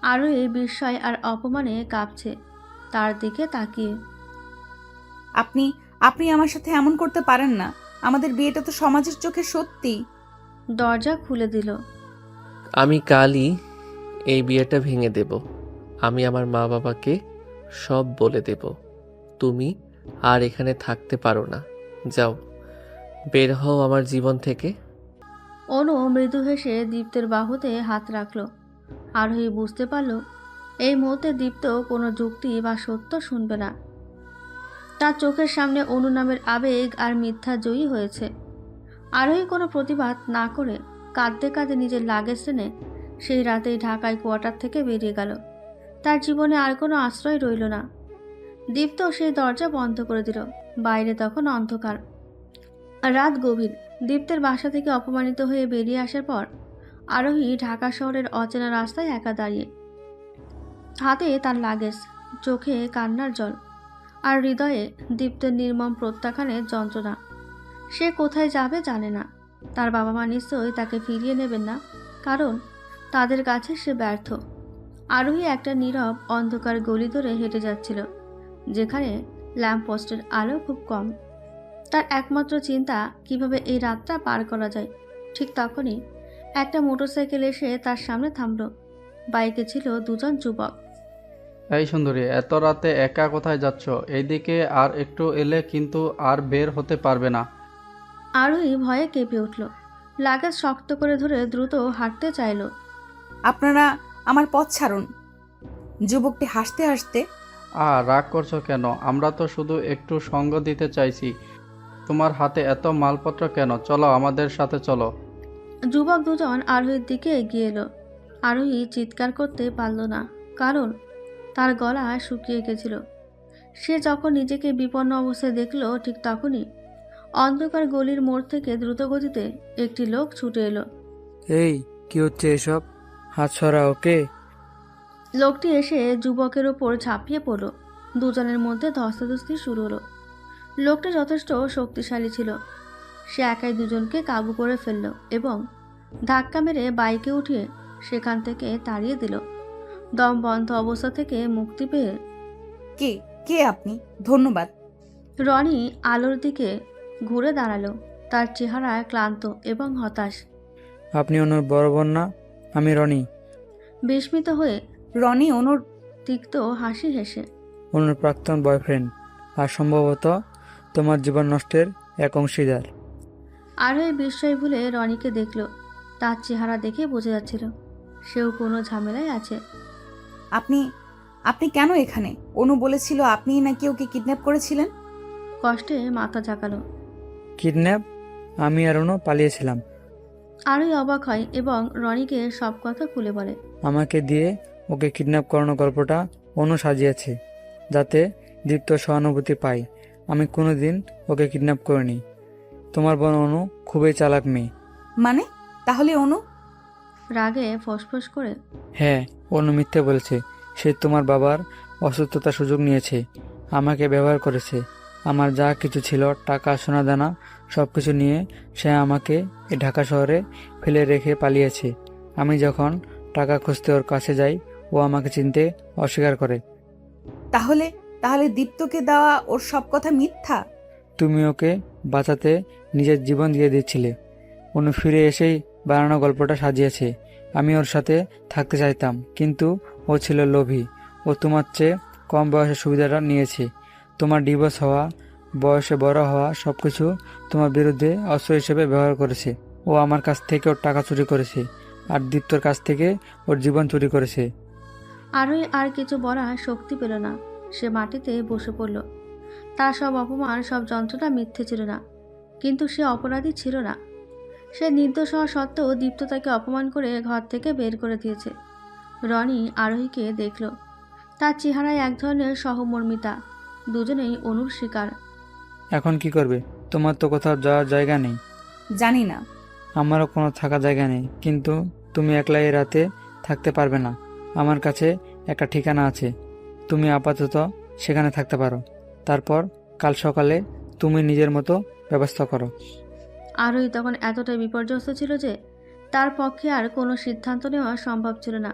আরোহী বিস্ময় আর অপমানে কাঁপছে তার দিকে তাকিয়ে। আপনি আপনি আমার সাথে এমন করতে পারেন না। আমাদের বিয়েটা তো সমাজের চোখে সত্যি। দরজা খুলে দিল। আমি কালই এই বিয়েটা ভেঙে দেব। আমি আমার মা বাবাকে সব বলে দেব। তুমি আর এখানে থাকতে পারো না। যাও, বের হও আমার জীবন থেকে। অনু মৃদু হেসে দীপ্তের বাহুতে হাত রাখল। আরোহী বুঝতে পারল এই মুহূর্তে দীপ্ত কোনো যুক্তি বা সত্য শুনবে না। তার চোখের সামনে অনু নামের আবেগ আর মিথ্যা জয়ী হয়েছে। আরোহী কোনো প্রতিবাদ না করে কাঁদতে কাঁদতে নিজের লাগেজ টেনে সেই রাতেই ঢাকায় কোয়ার্টার থেকে বেরিয়ে গেল। তার জীবনে আর কোনো আশ্রয় রইল না। দীপ্ত সেই দরজা বন্ধ করে দিল। বাইরে তখন অন্ধকার, রাত গভীর। দীপ্তের বাসা থেকে অপমানিত হয়ে বেরিয়ে আসার পর আরোহী ঢাকা শহরের অচেনা রাস্তায় একা দাঁড়িয়ে, হাতে তার লাগেজ, চোখে কান্নার জল, আর হৃদয়ে দীপ্তের নির্মম প্রত্যাখ্যানের যন্ত্রণা। সে কোথায় যাবে জানে না। তার বাবা মা নিশ্চয়ই তাকে ফিরিয়ে নেবেন না, কারণ তাদের কাছে সে ব্যর্থ। আরোহী একটা নীরব অন্ধকার গলি ধরে হেঁটে যাচ্ছিল, যেখানে ল্যাম্পপোস্টের আলো খুব কম। তার একমাত্র চিন্তা কিভাবে এই রাতটা পার করা যায়। ঠিক তখনই একটা মোটরসাইকেল এসে তার সামনে থামলো। বাইকে ছিল দুজন যুবক। এই সুন্দরী, এত রাতে একা কোথায় যাচ্ছ? এইদিকে আর একটু এলে কিন্তু আর বের হতে পারবে না। আরোহী ভয়ে কেঁপে উঠল। লাগেজ শক্ত করে ধরে দ্রুত হাঁটতে চাইল। আপনারা আমার পথ ছাড়ুন। যুবকটি হাসতে হাসতে রাগ করছো কেন? আমরা তো শুধু একটু সঙ্গ দিতে চাইছি। তোমার হাতে এত মালপত্র কেন? চলো, আমাদের সাথে চলো। যুবক দুজন আরোহীর দিকে এগিয়ে এলো। আরোহী চিৎকার করতে পারল না, কারণ তার গলা শুকিয়ে গেছিল। সে যখন নিজেকে বিপন্ন অবস্থায় দেখল, ঠিক তখনই অন্ধকার গলির মোড় থেকে দ্রুতগতিতে একটি লোক ছুটে এলো। এই কি হচ্ছে এসব? হাত সরা ওকে। লোকটি এসে যুবকের ওপর ঝাঁপিয়ে পড়ল। দুজনের মধ্যে ধস্তাধস্তি শুরু হলো। লোকটা যথেষ্ট শক্তিশালী ছিল। সে একাই দুজনকে কাবু করে ফেলল এবং ধাক্কা মেরে বাইকে উঠিয়ে সেখান থেকে তাড়িয়ে দিল। দম বন্ধ অবস্থা থেকে মুক্তি পেয়ে কে কে আপনি? ধন্যবাদ। রনি আলোর দিকে ঘুরে দাঁড়ালো। তার চেহারা ক্লান্ত এবং হতাশ। আপনি অনুর বড় বোন না? আমি রনি। বিস্মিত হয়ে রনি অনুর তিক্ত হাসি হেসে অনুর প্রাক্তন বয়ফ্রেন্ড, আর সম্ভবত তোমার জীবন নষ্টের এক অংশীদার। আরোহী বিস্ময় ভুলে রনিকে দেখল। তার চেহারা দেখে বোঝা যাচ্ছিল সেও কোনো ঝামেলায় আছে। আপনি আপনি কেন এখানে? অনু বলেছিল আপনি নাকি ওকে কিডন্যাপ করেছিলেন। কষ্টে মাথা ঝাঁকালো। কিডন্যাপ? আমি আর অনু পালিয়েছিলাম। আরোহী অবাক হয় এবং রনিকে সব কথা খুলে বলে। আমাকে দিয়ে ওকে কিডন্যাপ করানোর গল্পটা অনু সাজিয়েছে, যাতে দীপ্ত সহানুভূতি পায়। আমি কোনোদিন ওকে কিডন্যাপ করিনি। তোমার বোন অনু খুবই চালাক মেয়ে। মানে তাহলে অনু? রাগে ফসফস করে হ্যাঁ, অনু মিথ্যে বলেছে। সে তোমার বাবার অসুস্থতার সুযোগ নিয়েছে, আমাকে ব্যবহার করেছে। আমার যা কিছু ছিল, টাকা, সোনা দানা, সব কিছু নিয়ে সে আমাকে এই ঢাকা শহরে ফেলে রেখে পালিয়েছে। আমি যখন টাকা খুঁজতে ওর কাছে যাই, ও আমাকে চিনতে অস্বীকার করে। তাহলে তাহলে দীপ্তকে দেওয়া ওর সব কথা মিথ্যা? তুমি ওকে বাঁচাতে নিজের জীবন দিয়ে দিচ্ছিলে। অনু ফিরে এসেই বানানো গল্পটা সাজিয়েছে। আমি ওর সাথে থাকতে চাইতাম, কিন্তু ও ছিল লোভী। ও তোমার চেয়ে কম বয়সে সুবিধাটা নিয়েছে। তোমার ডিভোর্স হওয়া, বয়সে বড় হওয়া, সব কিছু তোমার বিরুদ্ধে অস্ত্র হিসেবে ব্যবহার করেছে। ও আমার কাছ থেকে ওর টাকা চুরি করেছে, আর দীপ্তর কাছ থেকে ওর জীবন চুরি করেছে। আরোহী আর কিছু বলার শক্তি পেল না। সে মাটিতে বসে পড়ল। তার সব অপমান, সব যন্ত্রণা মিথ্যে ছিল না, কিন্তু সে অপরাধী ছিল না। সে নির্দোষ হওয়া সত্ত্বেও দীপ্ত তাকে অপমান করে ঘর থেকে বের করে দিয়েছে। রনি আরোহীকে দেখল। তার চেহারায় এক ধরনের সহমর্মিতা। দুজনেই অনুর শিকার। এখন কি করবে? তোমার তো কোথাও যাওয়ার জায়গা নেই। জানি না। আমারও কোনো থাকার জায়গা নেই, কিন্তু তুমি একলা এই রাতে থাকতে পারবে না। আমার কাছে একটা ঠিকানা আছে, তুমি আপাতত সেখানে থাকতে পারো। তারপর কাল সকালে তুমি নিজের মতো ব্যবস্থা করো। আরোহী তখন এতটাই বিপর্যস্ত ছিল যে তার পক্ষে আর কোনো সিদ্ধান্ত নেওয়া সম্ভব ছিল না।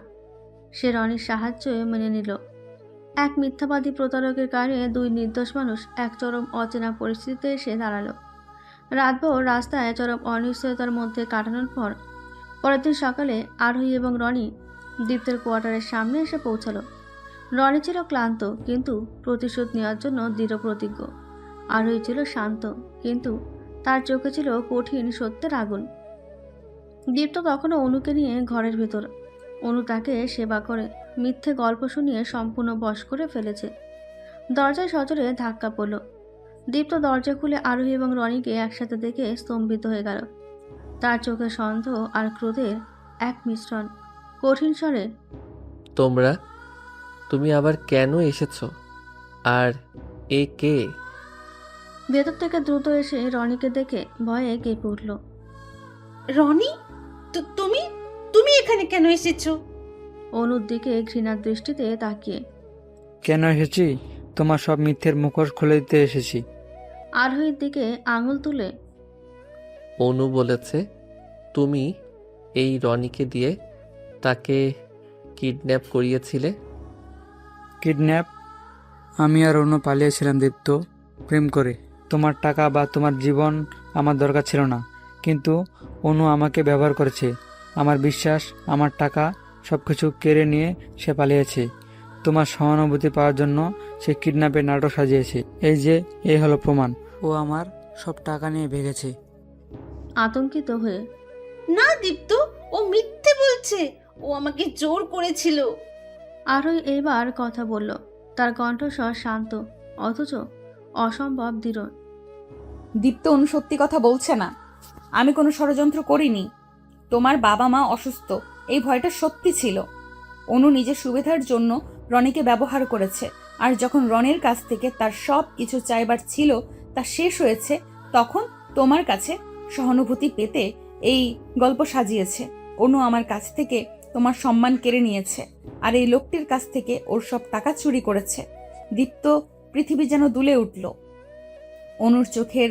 সে রনির সাহায্য মেনে নিল। এক মিথ্যাবাদী প্রতারকের কারণে দুই নির্দোষ মানুষ এক চরম অচেনা পরিস্থিতিতে এসে দাঁড়ালো। রাতভর রাস্তায় চরম অনিশ্চয়তার মধ্যে কাটানোর পর পরের দিন সকালে আরোহী এবং রনি দীপ্তের কোয়ার্টারের সামনে এসে পৌঁছালো। রনি ছিল ক্লান্ত, কিন্তু প্রতিশোধ নেওয়ার জন্য দৃঢ় প্রতিজ্ঞ। আরোহী ছিল শান্ত, কিন্তু তার চোখে ছিল কঠিন সত্যের আগুন। দীপ্ত তখনও অনুকে নিয়ে ঘরের ভেতর। অনু তাকে সেবা করে মিথ্যে গল্প শুনিয়ে সম্পূর্ণ বশ করে ফেলেছে। দরজায় সজোরে ধাক্কা পড়ল। দীপ্ত দরজা খুলে আরোহী এবং রনিকে একসাথে দেখে স্তম্ভিত হয়ে গেল। তার চোখে সন্দেহ আর ক্রোধের এক মিশ্রণ। কঠিন স্বরে, তুমি আবার কেন এসেছো? আর এ কে? ভেতর থেকে দ্রুত এসে রনিকে দেখে ভয়ে কেঁপে উঠল। রনি, তুমি তুমি এখানে কেন এসেছো? অনুর দিকে ঘৃণার দৃষ্টিতে তাকিয়ে। কেন এসেছি? তোমার সব মিথ্যের মুখোশ খুলে দিতে এসেছি। আরোহীর দিকে আঙুল তুলে অনু বলেছে তুমি এই রনিকে দিয়ে তাকে কিডন্যাপ করিয়েছিলে। কিডন্যাপ? আমি আর অন্য পালিয়েছিলাম দীপ্ত, প্রেম করে। তোমার টাকা বা তোমার জীবন আমার দরকার ছিল না, কিন্তু অনু আমাকে ব্যবহার করেছে। আমার বিশ্বাস, আমার টাকা সব কিছু কেড়ে নিয়ে সে পালিয়েছে। তোমার সহানুভূতি পাওয়ার জন্য সে কিডন্যাপের নাটক সাজিয়েছে। এই হলো প্রমাণ। ও আমার সব টাকা নিয়ে ভেগেছে। আতঙ্কিত হয়ে, না দীপ্ত, ও মিথ্যে বলছে। ও আমাকে জোর করেছিল। আরোহী এবার কথা বলল। তার কণ্ঠস্বর শান্ত অথচ অসম্ভব দৃঢ়। দীপ্ত অনু সত্যি কথা বলছে না। আমি কোনো ষড়যন্ত্র করিনি। তোমার বাবা মা অসুস্থ, এই ভয়টা সত্যি ছিল। অনু নিজের সুবিধার জন্য রনিকে ব্যবহার করেছে, আর যখন রনির কাছ থেকে তার সব কিছু চাইবার ছিল তা শেষ হয়েছে, তখন তোমার কাছে সহানুভূতি পেতে এই গল্প সাজিয়েছে। অনু আমার কাছ থেকে তোমার সম্মান কেড়ে নিয়েছে, আর এই লোকটির কাছ থেকে ওর সব টাকা চুরি করেছে। দীপ্ত, পৃথিবী যেন দুলে উঠল। অনুর চোখের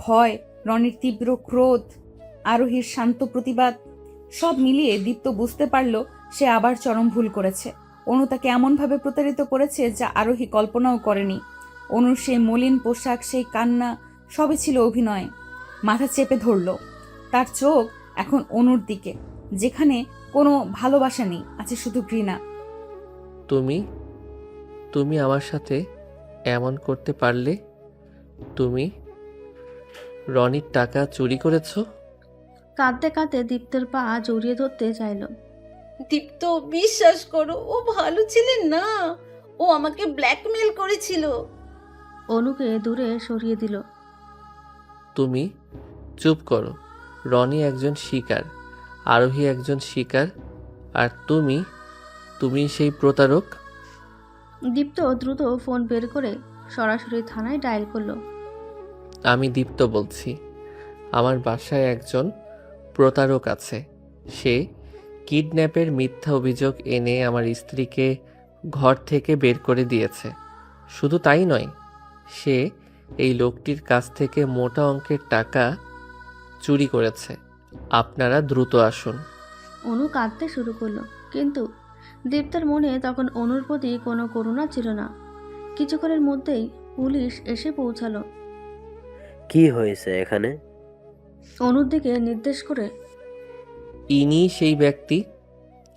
ভয়, রনির তীব্র ক্রোধ, আরোহীর শান্ত প্রতিবাদ, সব মিলিয়ে দীপ্ত বুঝতে পারল সে আবার চরম ভুল করেছে। অনু তাকে এমনভাবে প্রতারিত করেছে যা আরোহী কল্পনাও করেনি। অনুর সেই মলিন পোশাক, সেই কান্না, সবই ছিল অভিনয়। মাথা চেপে ধরল। তার চোখ এখন অনুর দিকে, যেখানে কোনো ভালোবাসা নেই, আছে শুধু ঘৃণা। তুমি আমার সাথে এমন করতে পারলে? তুমি রনির টাকা চুরি করেছো? কাঁদতে কাঁদতে দীপ্তের পা জড়িয়ে ধরতে চাইল। দীপ্ত, বিশ্বাস করো, ও ভালো ছেলে না। ও আমাকে ব্ল্যাকমেল করেছিল। অনুকে দূরে সরিয়ে দিল। তুমি চুপ করো। রনি একজন শিকার, আরোহী একজন শিকার, আর তুমি সেই প্রতারক। দীপ্ত দ্রুত ফোন বের করে সরাসরি থানায় ডায়াল করলো। আমি দীপ্ত বলছি। আমার বাসায় একজন প্রতারক আছে। সে কিডন্যাপের মিথ্যা অভিযোগ এনে আমার স্ত্রীকে ঘর থেকে বের করে দিয়েছে। শুধু তাই নয়, সে এই লোকটির কাছ থেকে মোটা অঙ্কের টাকা চুরি করেছে। আপনারা দ্রুত আসুন। অনু কাঁদতে শুরু করলো, কিন্তু দীপ্তের মনে তখন অনুর প্রতি কোনো করুণা ছিল না। কিছুক্ষণের মধ্যেই পুলিশ এসে পৌঁছালো। কি হয়েছে এখানে? অনুর দিকে নির্দেশ করে, ইনি সেই ব্যক্তি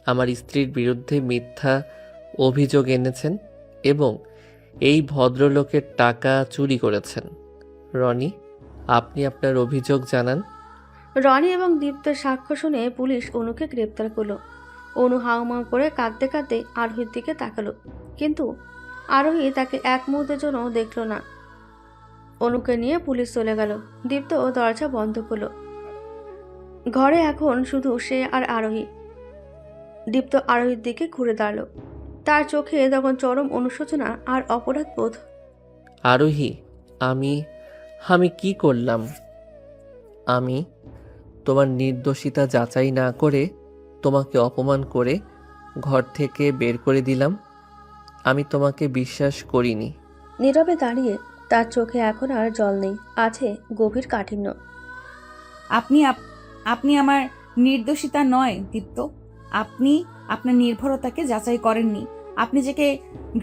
আমার স্ত্রীর বিরুদ্ধে মিথ্যা অভিযোগ এনেছেন এবং এই ভদ্রলোকের টাকা চুরি করেছেন। রনি, আপনি আপনার অভিযোগ জানান। রনি এবং দীপ্তের সাক্ষ্য শুনে পুলিশ অনুকে গ্রেপ্তার করলো। অনু হাউমাউ করে কাঁদতে কাঁদতে আরোহীর দিকে তাকালো, কিন্তু আরোহী তাকে এক মুহূর্তের জন্য দেখলো না। অনুকে নিয়ে পুলিশ চলে গেল। দীপ্ত দরজা বন্ধ করলো। ঘরে এখন শুধু সে আর আরোহী। দীপ্ত আরোহীর দিকে ঘুরে দাঁড়ালো। তার চোখে তখন চরম অনুশোচনা আর অপরাধ বোধ। আরোহী, আমি কি করলাম? আমি তোমার নির্দোষিতা যাচাই না করে তোমাকে অপমান করে ঘর থেকে বের করে দিলাম। আমি তোমাকে বিশ্বাস করিনি। নীরবে দাঁড়িয়ে তার চোখে এখন আর জল নেই, আছে গভীর কাঠিন্য। আপনি আমার নির্দোষিতা নয় দীপ্ত। আপনি আপনার নির্ভরতাকে যাচাই করেননি। আপনি যাকে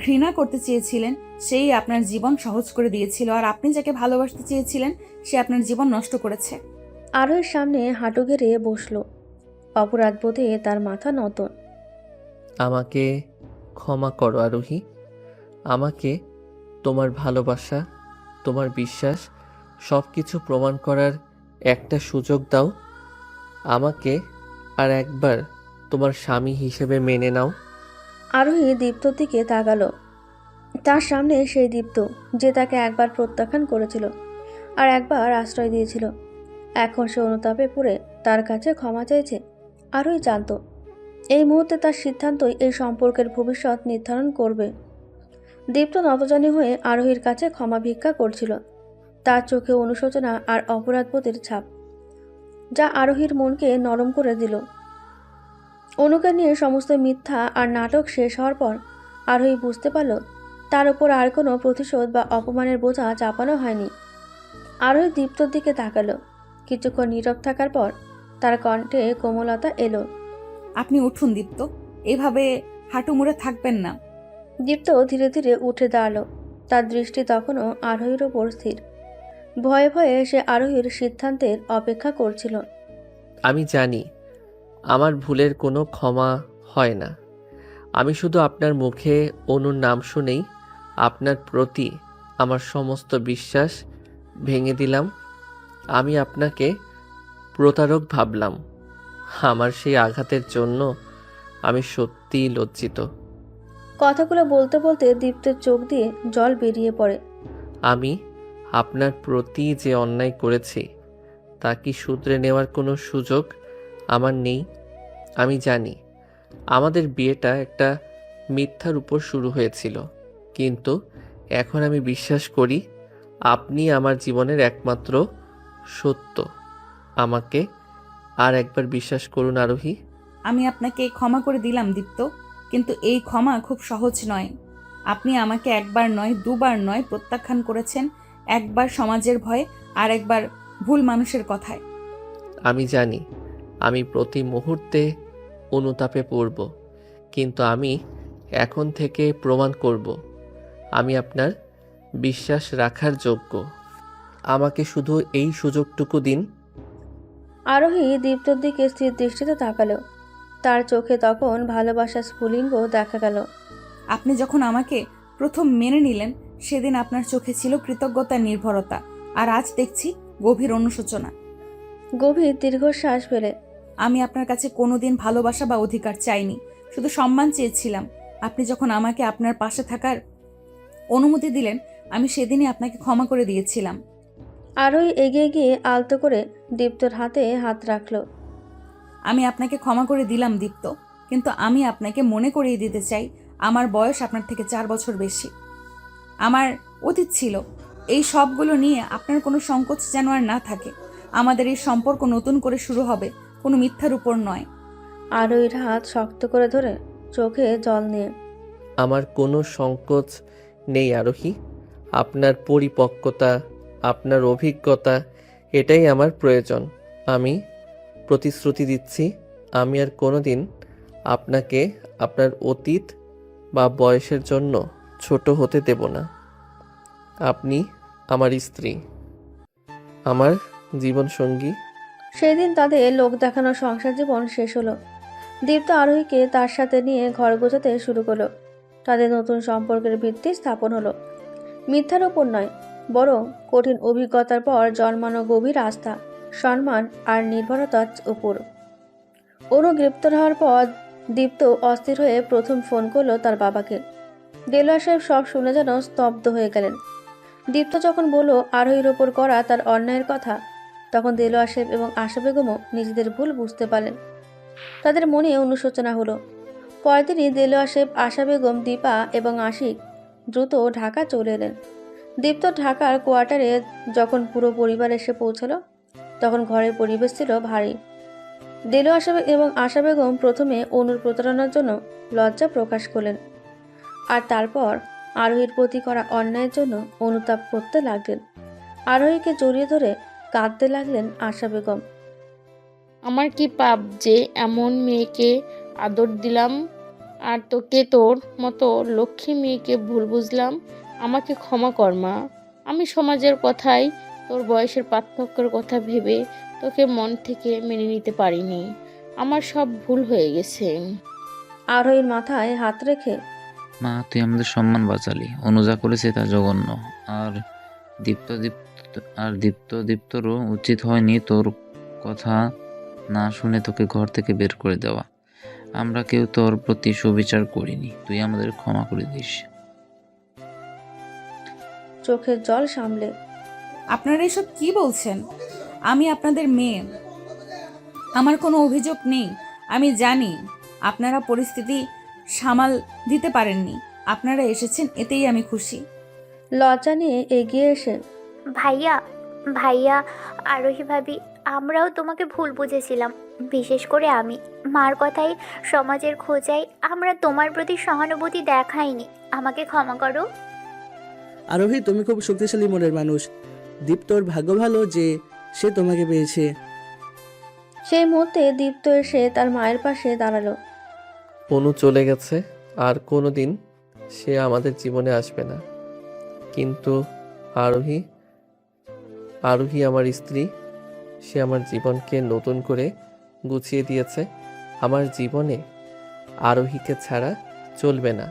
ঘৃণা করতে চেয়েছিলেন সেই আপনার জীবন সহজ করে দিয়েছিল, আর আপনি যাকে ভালোবাসতে চেয়েছিলেন সে আপনার জীবন নষ্ট করেছে। আরোহীর সামনে হাঁটু গেড়ে বসলো। অপরাধ বোধে তার মাথা নত। আমাকে ক্ষমা করো আরোহী। আমাকে তোমার ভালোবাসা, তোমার বিশ্বাস সব কিছু প্রমাণ করার একটা সুযোগ দাও। আমাকে আর একবার তোমার স্বামী হিসেবে মেনে নাও। আরোহী দীপ্তর দিকে তাকালো। তার সামনে সেই দীপ্ত যে তাকে একবার প্রত্যাখ্যান করেছিল আর একবার আশ্রয় দিয়েছিল। এখন সে অনুতাপে পড়ে তার কাছে ক্ষমা চাইছে। আরোহী জানত এই মুহূর্তে তার সিদ্ধান্তই এই সম্পর্কের ভবিষ্যৎ নির্ধারণ করবে। দীপ্ত নতজানি হয়ে আরোহীর কাছে ক্ষমা ভিক্ষা করছিল। তার চোখে অনুশোচনা আর অপরাধবোধের ছাপ, যা আরোহীর মনকে নরম করে দিল। অনুকে নিয়ে সমস্ত মিথ্যা আর নাটক শেষ হওয়ার পর আরোহী বুঝতে পারল তার উপর আর কোনো প্রতিশোধ বা অপমানের বোঝা চাপানো হয়নি। আরোহী দীপ্তর দিকে তাকালো। কিছুক্ষণ নীরব থাকার পর তার কণ্ঠে কোমলতা এলো। আপনি উঠুন দীপ্ত, এভাবে হাঁটু মুড়ে থাকবেন না। দীপ্ত ধীরে ধীরে উঠে দাঁড়ালো। তার দৃষ্টি তখনও আরোহীর ওপর স্থির। ভয়ে ভয়ে সে আরোহীর সিদ্ধান্তের অপেক্ষা করছিল। আমি জানি আমার ভুলের কোনো ক্ষমা হয় না। আমি শুধু আপনার মুখে অনুর নাম শুনেই আপনার প্রতি আমার সমস্ত বিশ্বাস ভেঙে দিলাম। আমি আপনাকে প্রতারক ভাবলাম। আমার সেই আঘাতের জন্য আমি সত্যিই লজ্জিত। কথাগুলো বলতে বলতে দীপ্তের চোখ দিয়ে জল বেরিয়ে পড়ে। আমি আপনার প্রতি যে অন্যায় করেছি তা কি শুধরে নেওয়ার কোনো সুযোগ আমার নেই? আমি জানি আমাদের বিয়েটা একটা মিথ্যার উপর শুরু হয়েছিল, কিন্তু এখন আমি বিশ্বাস করি আপনি আমার জীবনের একমাত্র সত্য। আমাকে আর একবার বিশ্বাস করুন আরোহী। আমি আপনাকে ক্ষমা করে দিলাম দীপ্ত, কিন্তু এই ক্ষমা খুব সহজ নয়। আপনি আমাকে একবার নয়, দুবার নয় প্রত্যাখ্যান করেছেন। একবার সমাজের ভয়ে, আর একবার ভুল মানুষের কথায়। আমি জানি আমি প্রতি মুহূর্তে অনুতাপে পড়ব, কিন্তু আমি এখন থেকে প্রমাণ করব আমি আপনার বিশ্বাস রাখার যোগ্য। আমাকে শুধু এই সুযোগটুকু দিন। আরোহী দীপ্তর দিকে স্থির দৃষ্টিতে তাকালো। তার চোখে তখন ভালোবাসার স্ফুলিঙ্গ দেখা গেল। আপনি যখন আমাকে প্রথম মেনে নিলেন, সেদিন আপনার চোখে ছিল কৃতজ্ঞতার নির্ভরতা, আর আজ দেখছি গভীর অনুশোচনা। গভীর দীর্ঘশ্বাস ফেলে আমি আপনার কাছে কোনোদিন ভালোবাসা বা অধিকার চাইনি, শুধু সম্মান চেয়েছিলাম। আপনি যখন আমাকে আপনার পাশে থাকার অনুমতি দিলেন, আমি সেদিনই আপনাকে ক্ষমা করে দিয়েছিলাম। আরোহী এগিয়ে গিয়ে আলতো করে দীপ্তর হাতে হাত রাখলো। আমি আপনাকে ক্ষমা করে দিলাম দীপ্ত, কিন্তু আমি আপনাকে মনে করিয়ে দিতে চাই, আমার বয়স আপনার থেকে 4 বছর বেশি। আমার অতীত ছিল। এই সবগুলো নিয়ে আপনার কোনো সংকোচ যেন আর না থাকে। আমাদের এই সম্পর্ক নতুন করে শুরু হবে, কোনো মিথ্যার উপর নয়। আরোহীর হাত শক্ত করে ধরে চোখে জল নিয়ে আমার কোনো সংকোচ নেই আরোহী। আপনার পরিপক্কতা, আপনার অভিজ্ঞতা, এটাই আমার প্রয়োজন। আমি প্রতিশ্রুতি দিচ্ছি আমি আর কোনোদিন আপনাকে আপনার অতীত বা বয়সের জন্য ছোট হতে দেব না। আপনি আমার স্ত্রী, আমার জীবনসঙ্গী। সেদিন তাদের লোক দেখানো সংসার জীবন শেষ হলো। দীপ্ত আরোহীকে তার সাথে নিয়ে ঘর গোছাতে শুরু করলো। তাদের নতুন সম্পর্কের ভিত্তি স্থাপন হলো মিথ্যার ওপর নয়, বরং কঠিন অভিজ্ঞতার পর জন্মানো গভীর আস্থা, সম্মান আর নির্ভরতার উপর। অনু গ্রেপ্তার হওয়ার পর দীপ্ত অস্থির হয়ে প্রথম ফোন করলো তার বাবাকে। দেলোয়ার সাহেব সব শুনে যেন স্তব্ধ হয়ে গেলেন। দীপ্ত যখন বলল আরোহীর ওপর করা তার অন্যায়ের কথা, তখন দেলোয়ার সাহেব এবং আশা বেগমও নিজেদের ভুল বুঝতে পারলেন। তাদের মনে অনুশোচনা হলো। পরদিনই দেলোয়ার সাহেব, আশা বেগম, দীপা এবং আশিক দ্রুত ঢাকা চলে এলেন। দীপ্ত ঢাকার কোয়ার্টারে যখন পুরো পরিবার এসে পৌঁছালো, তখন ঘরের পরিবেশ ছিল ভারী। দেলোয়ার সাহেব এবং আশা বেগম প্রথমে অনুর প্রতারণার জন্য লজ্জা প্রকাশ করলেন, আর তারপর আরোহীর প্রতি করা অন্যায়ের জন্য অনুতাপ করতে লাগলেন। আরোহীকে জড়িয়ে ধরে কাঁদতে লাগলেন আশা বেগম। আমার কি পাপ যে এমন মেয়েকে আদর দিলাম, আর তোকে তোর মতো লক্ষ্মী মেয়েকে ভুল বুঝলাম। আমাকে ক্ষমা কর মা। আমি সমাজের কথাই, তোর বয়সের পার্থক্যের কথা ভেবে তোকে মন থেকে মেনে নিতে পারিনি। আমার সব ভুল হয়ে গেছে। আরোহীর মাথায় হাত রেখে মা, তুই আমাদের সম্মান বাঁচালি। অনুজা করেছে তা জঘন্য। আর দীপ্তরও উচিত হয়নি তোর কথা না শুনে তোকে ঘর থেকে বের করে দেওয়া। আমরা কেউ তোর প্রতি সুবিচার করিনি, তুই আমাদের ক্ষমা করে দিস। চোখের জল সামলে আপনারা এসব কি বলছেন? আমি আপনাদের মেয়ে, আমার কোনো অভিযোগ নেই। আমি জানি আপনারা পরিস্থিতি সামাল দিতে পারেননি। আপনারা এসেছেন, এতেই আমি খুশি। লজ্জা নিয়ে এগিয়ে এসে ভাইয়া ভাইয়া আরোহী ভাবি, আমরাও তোমাকে ভুল বুঝেছিলাম। বিশেষ করে আমি, মার কথাই, সমাজের খোঁজাই আমরা তোমার প্রতি সহানুভূতি দেখাইনি। আমাকে ক্ষমা করো। আরোহী, তুমি খুব শক্তিশালী মনের মানুষ। দীপ্তর ভাগ্য ভালো যে সে তোমাকে পেয়েছে। সেই মুহূর্তে দীপ্ত এসে তার মায়ের পাশে দাঁড়ালো। অনু চলে গেছে, আর কোনো দিন সে আমাদের জীবনে আসবে না। কিন্তু আরোহী আরোহী আমার স্ত্রী, সে আমার জীবনকে নতুন করে গুছিয়ে দিয়েছে। আমার জীবনে আরোহীকে ছাড়া চলবে না।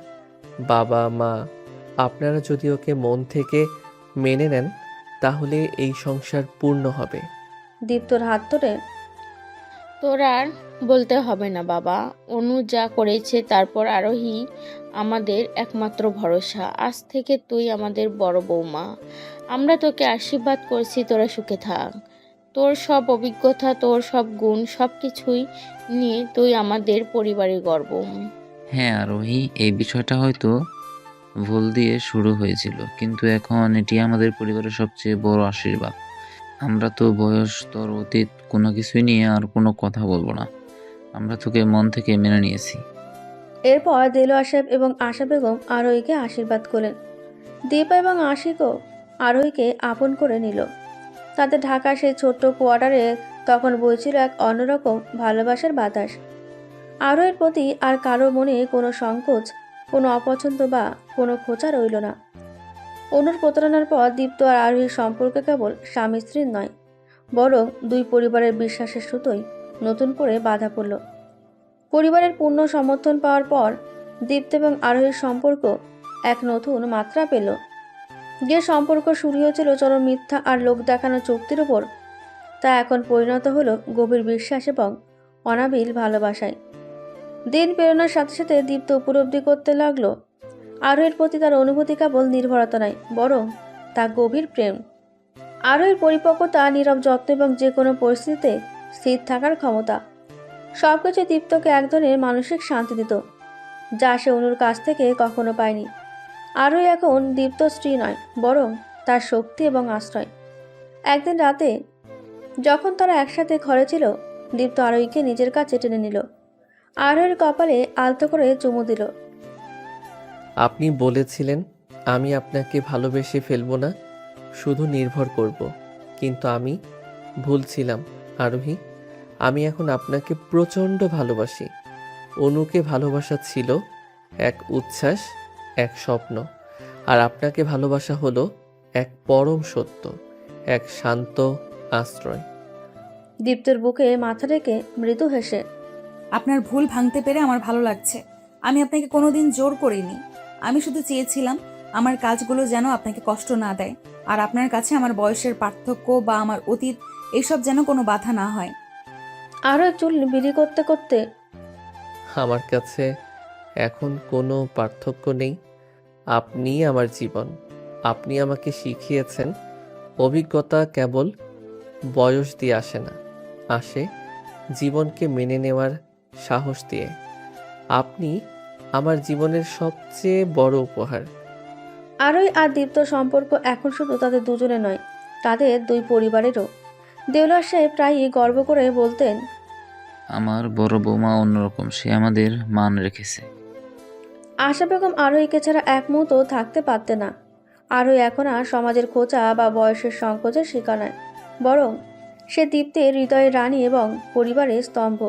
বাবা মা আপনারা যদি ওকে মন থেকে মেনে নেন তাহলে এই সংসার পূর্ণ হবে। দীপ্তর হাত ধরে তোর আর বলতে হবে না বাবা, অনু যা করেছে, তারপর আরোহী আমাদের একমাত্র ভরসা। আজ থেকে তুই আমাদের বড় বৌমা। আমরা তোকে আশীর্বাদ করছি, তোরা সুখে থাক। তোর সব অভিজ্ঞতা, তোর সব গুণ, সব কিছুই নিয়ে তুই আমাদের পরিবারের গর্ব। হ্যাঁ আরোহী, এই বিষয়টা হয়তো ভুল দিয়ে শুরু হয়েছিল, কিন্তু এখন এটি আমাদের পরিবারের সবচেয়ে বড় আশীর্বাদ। আমরা তো বয়স, তোর অতীত কোনো কিছুই নিয়ে আর কোনো কথা বলবো না। আমরা তোকে মন থেকে মেনে নিয়েছি। এরপর দেলোয়ার সাহেব এবং আশা বেগম আরোহীকে আশীর্বাদ করলেন। দীপা এবং আশিকও আরোহীকে আপন করে নিল। তাদের ঢাকার সেই ছোট্ট কোয়ার্টারে তখন বইছিল এক অন্যরকম ভালোবাসার বাতাস। আরোহীর প্রতি আর কারো মনে কোনো সংকোচ, কোনো অপছন্দ বা কোনো খোঁচা রইল না। অনুর প্রতারণার পর দীপ্ত আর আরোহীর সম্পর্ক কেবল স্বামী স্ত্রীর নয়, বরং দুই পরিবারের বিশ্বাসের সুতোয় নতুন করে বাঁধা পড়ল। পরিবারের পূর্ণ সমর্থন পাওয়ার পর দীপ্ত এবং আরোহীর সম্পর্ক এক নতুন মাত্রা পেল। যে সম্পর্ক শুরু হয়েছিল চরম মিথ্যা আর লোক দেখানো চুক্তির উপর, তা এখন পরিণত হলো গভীর বিশ্বাস এবং অনাবিল ভালোবাসায়। দিন পেরোনোর সাথে সাথে দীপ্ত উপলব্ধি করতে লাগলো আরোহীর প্রতি তার অনুভূতি কেবল নির্ভরতা নয়, বরং তা গভীর প্রেম। আরোহীর পরিপক্কতা, নীরব যত্ন এবং যে কোনো পরিস্থিতিতে স্থির থাকার ক্ষমতা, সবকিছু দীপ্তকে এক ধরনের মানসিক শান্তি দিত, যা সে অনুর কাছ থেকে কখনো পায়নি। আরোহী এখন দীপ্ত স্ত্রী নয়, বরং তার শক্তি এবং আশ্রয়। একদিন রাতে যখন তারা একসাথে ঘরে ছিল, দীপ্ত আরোহীকে নিজের কাছে টেনে নিল। আরোহীর কপালে আলতো করে চুমু দিল। আপনি বলেছিলেন আমি আপনাকে ভালোবেসে ফেলবো না, শুধু নির্ভর করব। কিন্তু আমি ভুল ছিলাম আরোহী। আমি এখন আপনাকে প্রচণ্ড ভালোবাসি। অনুকে ভালোবাসা ছিল এক উচ্ছ্বাস, এক স্বপ্ন, আর আপনাকে ভালোবাসা হলো এক পরম সত্য, এক শান্ত আশ্রয়। দীপ্তর বুকে মাথা রেখে মৃদু হেসে, আপনার ভুল ভাঙতে পেরে আমার ভালো লাগছে। আমি আপনাকে কোনোদিন জোর করিনি। আমি শুধু চেয়েছিলাম আমার কাজগুলো যেন আপনাকে কষ্ট না দেয়, আর আপনার কাছে আমার বয়সের পার্থক্য বা আমার অতীত এসব যেন কোনো বাধা না হয়। আরও চুল বিলি করতে করতে, আমার কাছে এখন কোনো পার্থক্য নেই। আপনিই আমার জীবন। আপনি আমাকে শিখিয়েছেন অভিজ্ঞতা কেবল বয়স দিয়ে আসে না, আসে জীবনকে মেনে নেওয়ার সাহস দিয়ে। আপনি আমার জীবনের সবচেয়ে বড় উপহার। আরোহী আর দীপ্ত সম্পর্ক এখন শুধু তাদের দুজনে নয়, তাদের দুই পরিবারেরও। দেওলার সাহেব প্রায়ই গর্ব করে বলতেন, আমার বড় বৌমা অন্যরকম, সে আমাদের মান রেখেছে। আশা বেগম আরোহীকে ছাড়া এক মুহূর্ত থাকতে পারতে না। আরোহী এখন আর সমাজের খোঁচা বা বয়সের সংকোচের শিকার নয়, বরং সে দীপ্তের হৃদয়ের রানী এবং পরিবারের স্তম্ভ।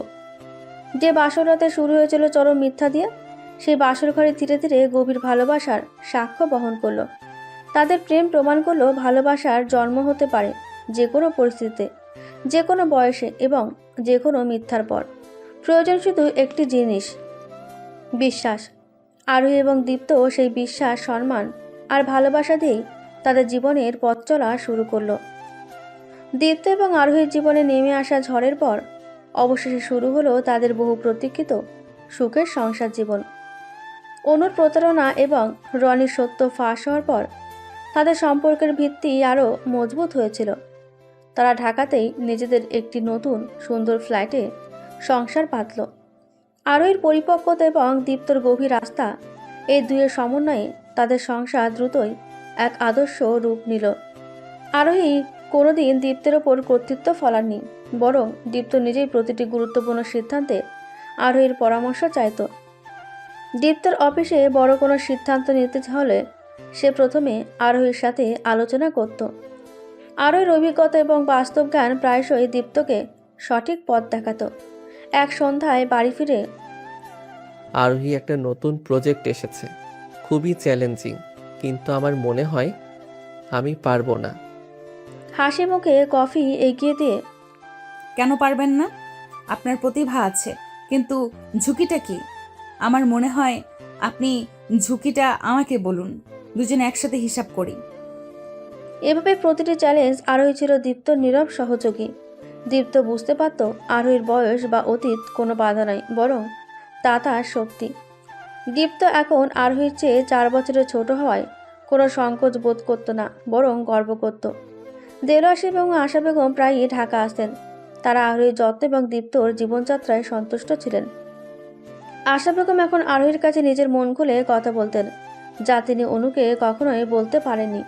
যে বাসররাতে শুরু হয়েছিল চরম মিথ্যা দিয়ে, সেই বাসর ঘরে ধীরে ধীরে গভীর ভালোবাসার সাক্ষ্য বহন করলো। তাদের প্রেম প্রমাণ করলো ভালোবাসার জন্ম হতে পারে যে কোনো পরিস্থিতিতে, যে কোনো বয়সে এবং যে কোনো মিথ্যার পর। প্রয়োজন শুধু একটি জিনিস, বিশ্বাস। আরোহী এবং দীপ্ত সেই বিশ্বাস, সম্মান আর ভালোবাসা দিয়েই তাদের জীবনের পথ চলা শুরু করলো। দীপ্ত এবং আরোহীর জীবনে নেমে আসা ঝড়ের পর অবশেষে শুরু হলো তাদের বহু প্রতীক্ষিত সুখের সংসার জীবন। অনুর প্রতারণা এবং রনির সত্য ফাঁস হওয়ার পর তাদের সম্পর্কের ভিত্তি আরও মজবুত হয়েছিল। তারা ঢাকাতেই নিজেদের একটি নতুন সুন্দর ফ্ল্যাটে সংসার পাতল। আরোহীর পরিপক্কতা এবং দীপ্তর গভীর আস্থা, এই দুয়ের সমন্বয়ে তাদের সংসার দ্রুতই এক আদর্শ রূপ নিল। আরোহী কোনোদিন দীপ্তের ওপর কর্তৃত্ব ফলাননি, বরং দীপ্ত নিজেই প্রতিটি গুরুত্বপূর্ণ সিদ্ধান্তে আরোহীর পরামর্শ চাইত। দীপ্তর অফিসে বড় কোনো সিদ্ধান্ত নিতে হলে সে প্রথমে আরোহীর সাথে আলোচনা করত। আরোহীর অভিজ্ঞতা এবং বাস্তব জ্ঞান প্রায়শই দীপ্তকে সঠিক পথ দেখাত। এক সন্ধ্যায় বাড়ি ফিরে, আরোহী, একটা নতুন প্রজেক্ট এসেছে, খুবই চ্যালেঞ্জিং, কিন্তু আমার মনে হয় আমি পারবো না। হাসি মুখে কফি এগিয়ে দিয়ে কেন পারবেন না? আপনার প্রতিভা আছে, কিন্তু ঝুঁকিটা কি? আমার মনে হয় আপনি ঝুঁকিটা আমাকে বলুন, দুজনে একসাথে হিসাব করি। এভাবে প্রতিটি চ্যালেঞ্জ আরোহী ছিল দীপ্তর নীরব সহযোগী। দীপ্ত বুঝতে পারত আরোহীর বয়স বা অতীত কোনো বাধা নয়, বরং তা তার শক্তি। দীপ্ত এখন আরোহীর চেয়ে 4 বছরের ছোট হওয়ায় কোনো সংকোচ বোধ করত না, বরং গর্ব করত। দেলোয়ার শিব এবং আশা বেগম প্রায়ই ঢাকা আসতেন। তারা আরোহীর যত্ন এবং দীপ্তর জীবনযাত্রায় সন্তুষ্ট ছিলেন। আশা বেগম এখন আরোহীর কাছে নিজের মন খুলে কথা বলতেন, যা তিনি অনুকে কখনোই বলতে পারেননি।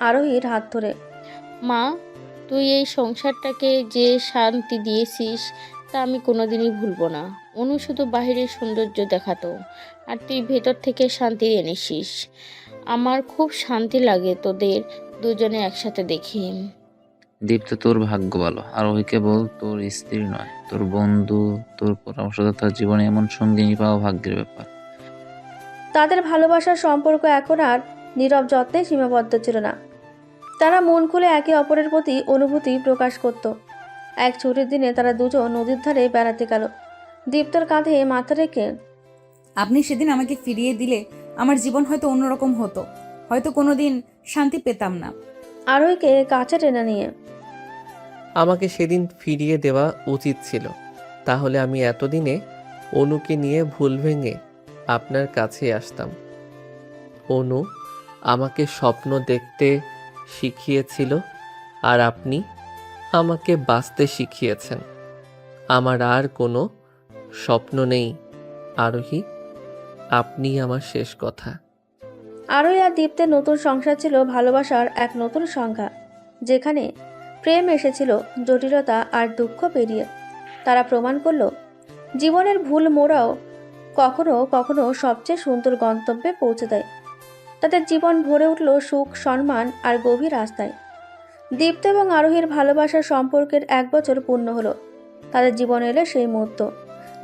আরোহীর হাত ধরে, মা, তুই এই সংসারটাকে যে শান্তি দিয়েছিস তা আমি কোনোদিনই ভুলবো না। অনু শুধু বাহিরের সৌন্দর্য দেখাতো, আর তুই ভেতর থেকে শান্তি এনেছিস। আমার খুব শান্তি লাগে তোদের দুজনে একসাথে দেখি। দীপ্ত, তোর ভাগ্য ভালো। আরোহী কেবল তোর স্ত্রী নয়, তোর বন্ধু, তোর পরামর্শদাতা। জীবনে এমন সঙ্গিনী পাওয়া ভাগ্যের ব্যাপার। তাদের ভালোবাসার সম্পর্ক এখন আর নীরব যত্নে সীমাবদ্ধ ছিল না। তারা মন খুলে একে অপরের প্রতি অনুভূতি প্রকাশ করত। এক ছুটির দিনে তারা দুজন নদীর ধারে বেড়াতে গেল। দীপ্তর কাঁধে মাথা রেখে, আপনি সেদিন আমাকে ফিরিয়ে দিলে আমার জীবন হয়তো অন্যরকম হতো, হয়তো কোনোদিন শান্তি পেতাম না। আরোহীকে কাছে টেনে নিয়ে, আমাকে সেদিন ফিরিয়ে দেওয়া উচিত ছিল, তাহলে আমি এতদিনে অনুকে নিয়ে ভুল ভেঙে আপনার কাছে আসতাম। অনু আমাকে স্বপ্ন দেখতে শিখিয়েছিল, আর আপনি আমাকে বাঁচতে শিখিয়েছেন। আমার আর কোনো স্বপ্ন নেই আরোহী, আপনি আমার শেষ কথা। আরোহী আর দীপ্তের নতুন সংসার ছিল ভালোবাসার এক নতুন সংজ্ঞা, যেখানে প্রেম এসেছিল জটিলতা আর দুঃখ পেরিয়ে। তারা প্রমাণ করল জীবনের ভুল মোড়াও কখনো কখনো সবচেয়ে সুন্দর গন্তব্যে পৌঁছে দেয়। তাদের জীবন ভরে উঠল সুখ, সম্মান আর গভীর আস্থায়। দীপ্ত এবং আরোহীর ভালোবাসার সম্পর্কের 1 বছর পূর্ণ হলো। তাদের জীবনে এলো সেই মুহূর্ত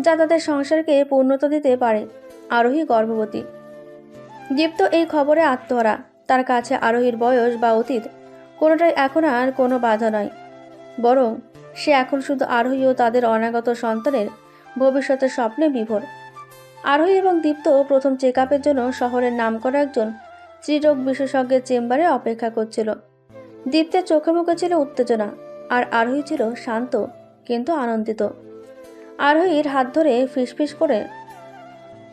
যা তাদের সংসারকে পূর্ণতা দিতে পারে। আরোহী গর্ভবতী। দীপ্ত এই খবরে আত্মহারা। তার কাছে আরোহীর বয়স বা অতীত কোনোটাই এখন আর কোনো বাধা নয়, বরং সে এখন শুধু আরোহী ও তাদের অনাগত সন্তানের ভবিষ্যতের স্বপ্নে বিভোর। আরোহী এবং দীপ্ত প্রথম চেক আপের জন্য শহরের নামকরা একজন স্ত্রীরোগ বিশেষজ্ঞের চেম্বারে অপেক্ষা করছিল। দীপ্তের চোখে মুখে ছিল উত্তেজনা, আর আরোহী ছিল শান্ত কিন্তু আনন্দিত। আরোহীর হাত ধরে ফিসফিস করে,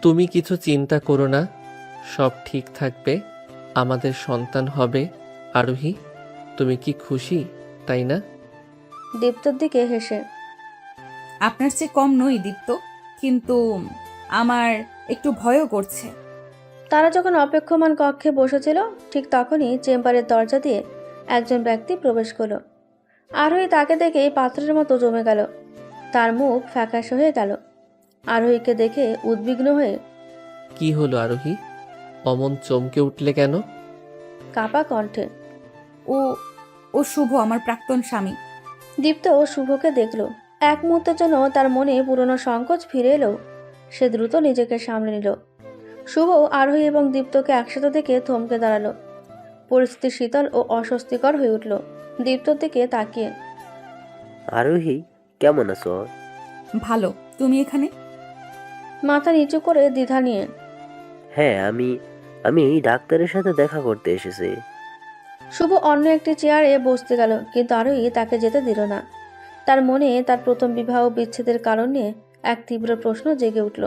তুমি কিছু চিন্তা করো না, সব ঠিক থাকবে, আমাদের সন্তান হবে। আরোহী, তুমি কি খুশি, তাই না? দীপ্তর দিকে হেসে, আপনার চেয়ে কম নই দীপ্ত, কিন্তু আমার একটু ভয়ও করছে। তারা যখন অপেক্ষমান কক্ষে বসেছিল, ঠিক তখনই চেম্বারের দরজা দিয়ে একজন ব্যক্তি প্রবেশ করলো। আরোহী তাকে দেখে পাথরের মতো জমে গেল। তার মুখ ফ্যাকাশে হয়ে গেল। আরোহীকে দেখে উদ্বিগ্ন হয়ে, কি হলো আরোহী, অমন চমকে উঠলে কেন? কাপা কণ্ঠে, ও ও শুভ, আমার প্রাক্তন স্বামী। দীপ্ত শুভকে দেখল। এক মুহূর্তের জন্য তার মনে পুরনো সংকোচ ফিরে এলো। সে দ্রুত নিজেকে সামলে নিল। শুভ আরোহী এবং দীপ্তকে একসাথে দেখে থমকে দাঁড়ালো। পরিস্থিতি শীতল ও অস্বস্তিকর হয়ে উঠল। দীপ্তর দিকে তাকিয়ে, আরোহী, কেমন আছো? ভালো, তুমি এখানে? মাথা নিচু করে দ্বিধা নিয়ে, হ্যাঁ, আমি ডাক্তারের সাথে দেখা করতে এসেছি। শুভ অন্য একটি চেয়ারে বসতে গেল, কিন্তু আরোহী তাকে যেতে দিল না। তার মনে তার প্রথম বিবাহ বিচ্ছেদের কারণ নিয়ে এক তীব্র প্রশ্ন জেগে উঠল।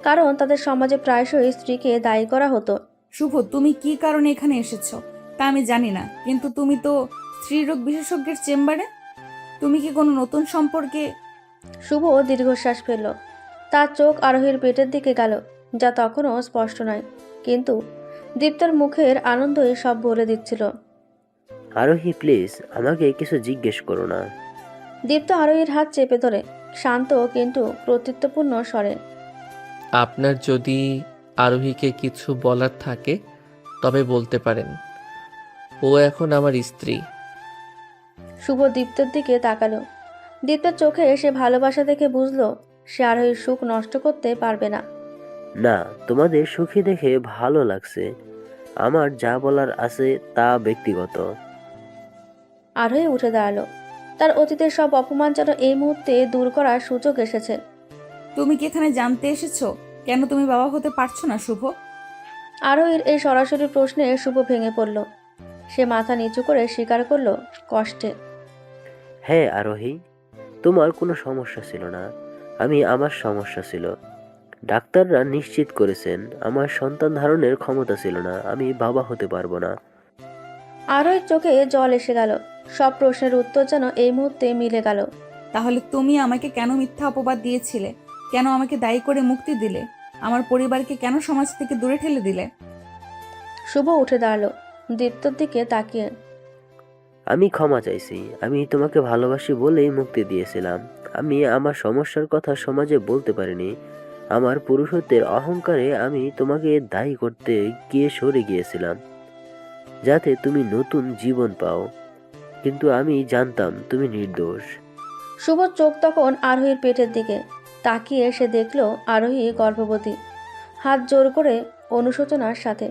কারণ তাদের সমাজে প্রায়শই স্ত্রীকে দায়ী করা হতো। শুভ, তুমি কি কারণে এখানে এসেছো তা আমি জানি না, কিন্তু তুমি তো স্ত্রীরোগ বিশেষজ্ঞের চেম্বারে। তুমি কি কোনো নতুন সম্পর্কে? শুভ দীর্ঘশ্বাস ফেলল। তার চোখ আরোহীর পেটের দিকে গেল, যা তখনও স্পষ্ট নয়, কিন্তু দীপ্তর মুখের আনন্দই সব বলে দিচ্ছিল। আরোহী, প্লিজ আমাকে কিছু জিজ্ঞেস করো না। দীপ্ত আরোহীর হাত চেপে ধরে শান্ত কিন্তু কর্তৃত্বপূর্ণ স্বরে, আপনার যদি আরোহীকে কিছু বলার থাকে তবে বলতে পারেন, ও এখন আমার স্ত্রী। শুভ দীপ্তর দিকে তাকালো। দীপ্তের চোখে সে ভালোবাসা দেখে বুঝলো সে আরোহীর সুখ নষ্ট করতে পারবে না। না, তোমাদের সুখী দেখে ভালো লাগছে। আমার যা বলার আছে তা ব্যক্তিগত। আরোহী উঠে দাঁড়ালো। তার অতীতের সব অপমান যেন এই মুহূর্তে দূর করার সুযোগ এসেছে। তুমি কি এখানে জানতে এসেছো কেন তুমি বাবা হতে পারছো না শুভ? আরোহীর এই সরাসরি প্রশ্নে শুভ ভেঙে পড়ল। সে মাথা নিচু করে স্বীকার করলো কষ্টে। হ্যাঁ আরোহী, তোমার কোনো সমস্যা ছিল না, আমার সমস্যা ছিল। ডাক্তাররা নিশ্চিত করেছেন আমার সন্তান ধারণের ক্ষমতা ছিল না, আমি বাবা হতে পারবো না। আরোহীর চোখে জল এসে গেল। সব প্রশ্নের উত্তর যেন এই মুহূর্তে মিলে গেল। তাহলে তুমি আমাকে কেন মিথ্যা অপবাদ দিয়েছিলে? কেন আমাকে দায়ী করে মুক্তি দিলে? আমার পরিবারকে কেন সমাজ থেকে দূরে ঠেলে দিলে? শুভ উঠে দাঁড়ালো, দীপ্তর দিকে তাকিয়ে। আমি ক্ষমা চাইছি, আমি তোমাকে ভালোবাসি বলেই মুক্তি দিয়েছিলাম। আমি আমার সমস্যার কথা সমাজে বলতে পারিনি। আমার পুরুষত্বের অহংকারে আমি তোমাকে দায়ী করতে গিয়ে সরে গিয়েছিলাম, যাতে তুমি নতুন জীবন পাও। কিন্তু আমি জানতাম তুমি নির্দোষ। শুভ চোখ তখন আরোহীর পেটের দিকে তাকিয়ে সে দেখল আরোহী গর্ভবতী। হাত জোর করে অনুশোচনার সাথে।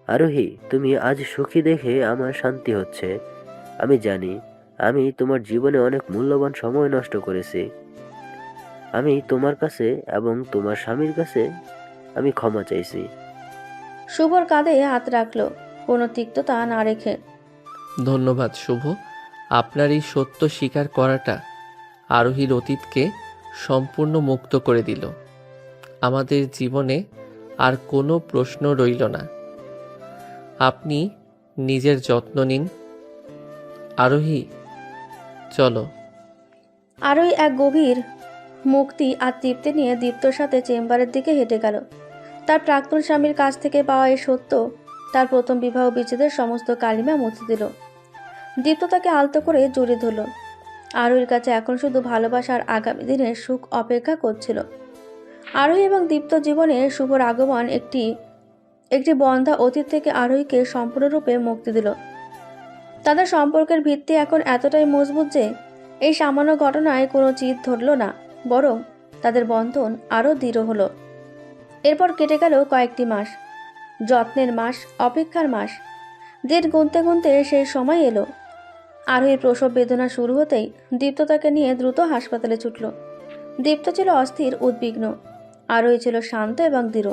আরোহী, তুমি আজ সুখী দেখে আমার শান্তি হচ্ছে। আমি জানি আমি তোমার জীবনে অনেক মূল্যবান সময় নষ্ট করেছি। আমি তোমার কাছে এবং তোমার স্বামীর কাছে আমি ক্ষমা চাইছি। শুভর কাঁধে হাত রাখলো, কোনো তিক্ততা না রেখে। ধন্যবাদ শুভ, আপনার এই সত্য স্বীকার করাটা আরোহীর অতীতকে সম্পূর্ণ মুক্ত করে দিল। আমাদের জীবনে আর কোনো প্রশ্ন রইল না। আপনি নিজের যত্ন নিন। আরোহী, চলো। আরোহী এক গভীর মুক্তি আর তৃপ্তি নিয়ে দীপ্তর সাথে চেম্বারের দিকে হেঁটে গেল। তার প্রাক্তন স্বামীর কাছ থেকে পাওয়া এই সত্য তার প্রথম বিবাহ বিচ্ছেদের সমস্ত কালিমা মুছে দিল। দীপ্ত তাকে আলতো করে জড়িয়ে ধরল। আরোহীর কাছে এখন শুধু ভালোবাসার আগামী দিনের সুখ অপেক্ষা করছিল। আরোহী এবং দীপ্ত জীবনে শুভর আগমন একটি বন্ধা অতীত থেকে আরোহীকে সম্পূর্ণরূপে মুক্তি দিল। তাদের সম্পর্কের ভিত্তি এখন এতটাই মজবুত যে এই সামান্য ঘটনায় কোনো চিত ধরল না, বরং তাদের বন্ধন আরও দৃঢ় হলো। এরপর কেটে গেল কয়েকটি মাস, যত্নের মাস, অপেক্ষার মাস। দিন গুনতে গুনতে সেই সময় এলো। আরোহীর প্রসব বেদনা শুরু হতেই দীপ্ত তাকে নিয়ে দ্রুত হাসপাতালে ছুটল। দীপ্ত ছিল অস্থির, উদ্বিগ্ন। আরোহী ছিল শান্ত এবং দৃঢ়।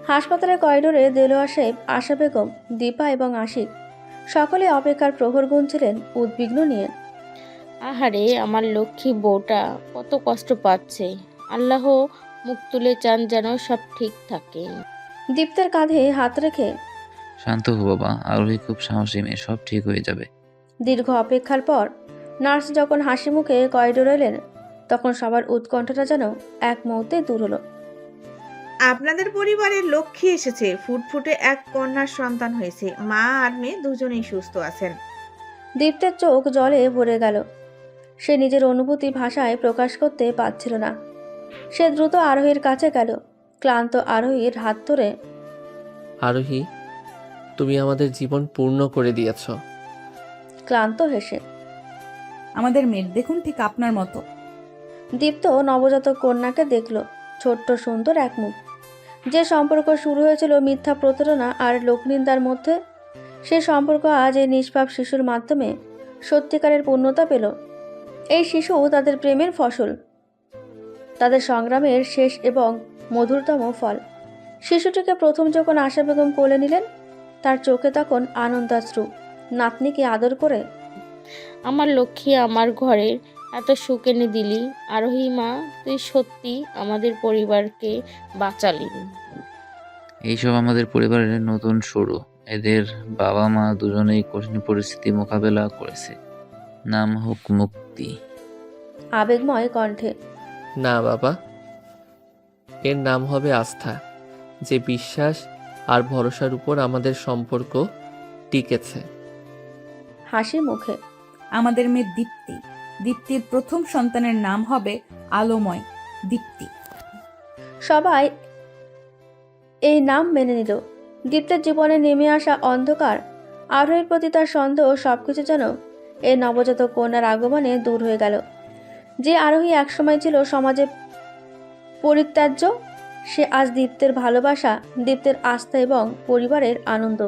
হাসপাতালের করিডোরে দেলোয়ার সাহেব, আশা বেগম, দীপা এবং আশিক সকলে অপেক্ষার প্রহর গুনছিলেন উদ্বিগ্ন নিয়ে। আহারে, আমার লক্ষ্মী বউটা কত কষ্ট পাচ্ছে। আল্লাহ মুখ তুলে চান যেন সব ঠিক থাকে। দীপ্তের কাঁধে হাত রেখে। শান্ত হো বাবা, আরোহী খুব সাহসী মেয়ে, সব ঠিক হয়ে যাবে। দীর্ঘ অপেক্ষার পর নার্স যখন হাসি মুখে করিডোরে এলেন, তখন সবার উৎকণ্ঠাটা যেন এক মুহূর্তে দূর হলো। আপনাদের পরিবারের লক্ষ্মী এসেছে, ফুটফুটে এক কন্যার সন্তান হয়েছে। মা আর মেয়ে দুজনেই সুস্থ আছেন। দীপ্তের চোখ জলে ভরে গেল। সে নিজের অনুভূতি ভাষায় প্রকাশ করতে পারছিল না। সে দ্রুত আরোহীর কাছে গেল, ক্লান্ত আরোহীর হাত ধরে। আরোহী, তুমি আমাদের জীবন পূর্ণ করে দিয়েছ। ক্লান্ত হেসে। আমাদের মেয়ে দেখুন ঠিক আপনার মতো। দীপ্ত নবজাতক কন্যাকে দেখল, ছোট্ট সুন্দর এক মুখ। যে সম্পর্ক শুরু হয়েছিল মিথ্যা প্রতারণা আর লোকনিন্দার মধ্যে, সে সম্পর্ক আজ এই নিষ্পাপ শিশুর মাধ্যমে সত্যিকারের পূর্ণতা পেল। এই শিশু তাদের প্রেমের ফসল, তাদের সংগ্রামের শেষ এবং মধুরতম ফল। শিশুটিকে প্রথম যখন আশা বেগম কোলে নিলেন, তার চোখে তখন আনন্দাশ্রু। নাতনিকে আদর করে, আমার লক্ষ্মী, আমার ঘরে এত সুখ এনে দিলি। আরোহী মা, তুই সত্যি আমাদের পরিবারকে বাঁচালি। এইসব আমাদের পরিবারের নতুন শুরু। এদের বাবা মা দুজনেই কঠিন পরিস্থিতি মোকাবেলা করেছে। নাম হোক মুক্তি। আবেগময় কণ্ঠে। না বাবা, এর নাম হবে আস্থা, যে বিশ্বাস আর ভরসার উপর আমাদের সম্পর্ক টিকেছে। হাসি মুখে। আমাদের মেয়ে দীপ্তি, দীপ্তির প্রথম সন্তানের নাম হবে আলোময় দীপ্তি। সবাই এই নাম মেনে নিল। দীপ্তের জীবনে নেমে আসা অন্ধকার, আরোহীর প্রতি তার সন্দেহ, সবকিছু যেন এই নবজাতক কন্যার আগমনে দূর হয়ে গেল। যে আরোহী একসময় ছিল সমাজে পরিত্যাজ্য, সে আজ দীপ্তের ভালোবাসা, দীপ্তের আস্থা এবং পরিবারের আনন্দ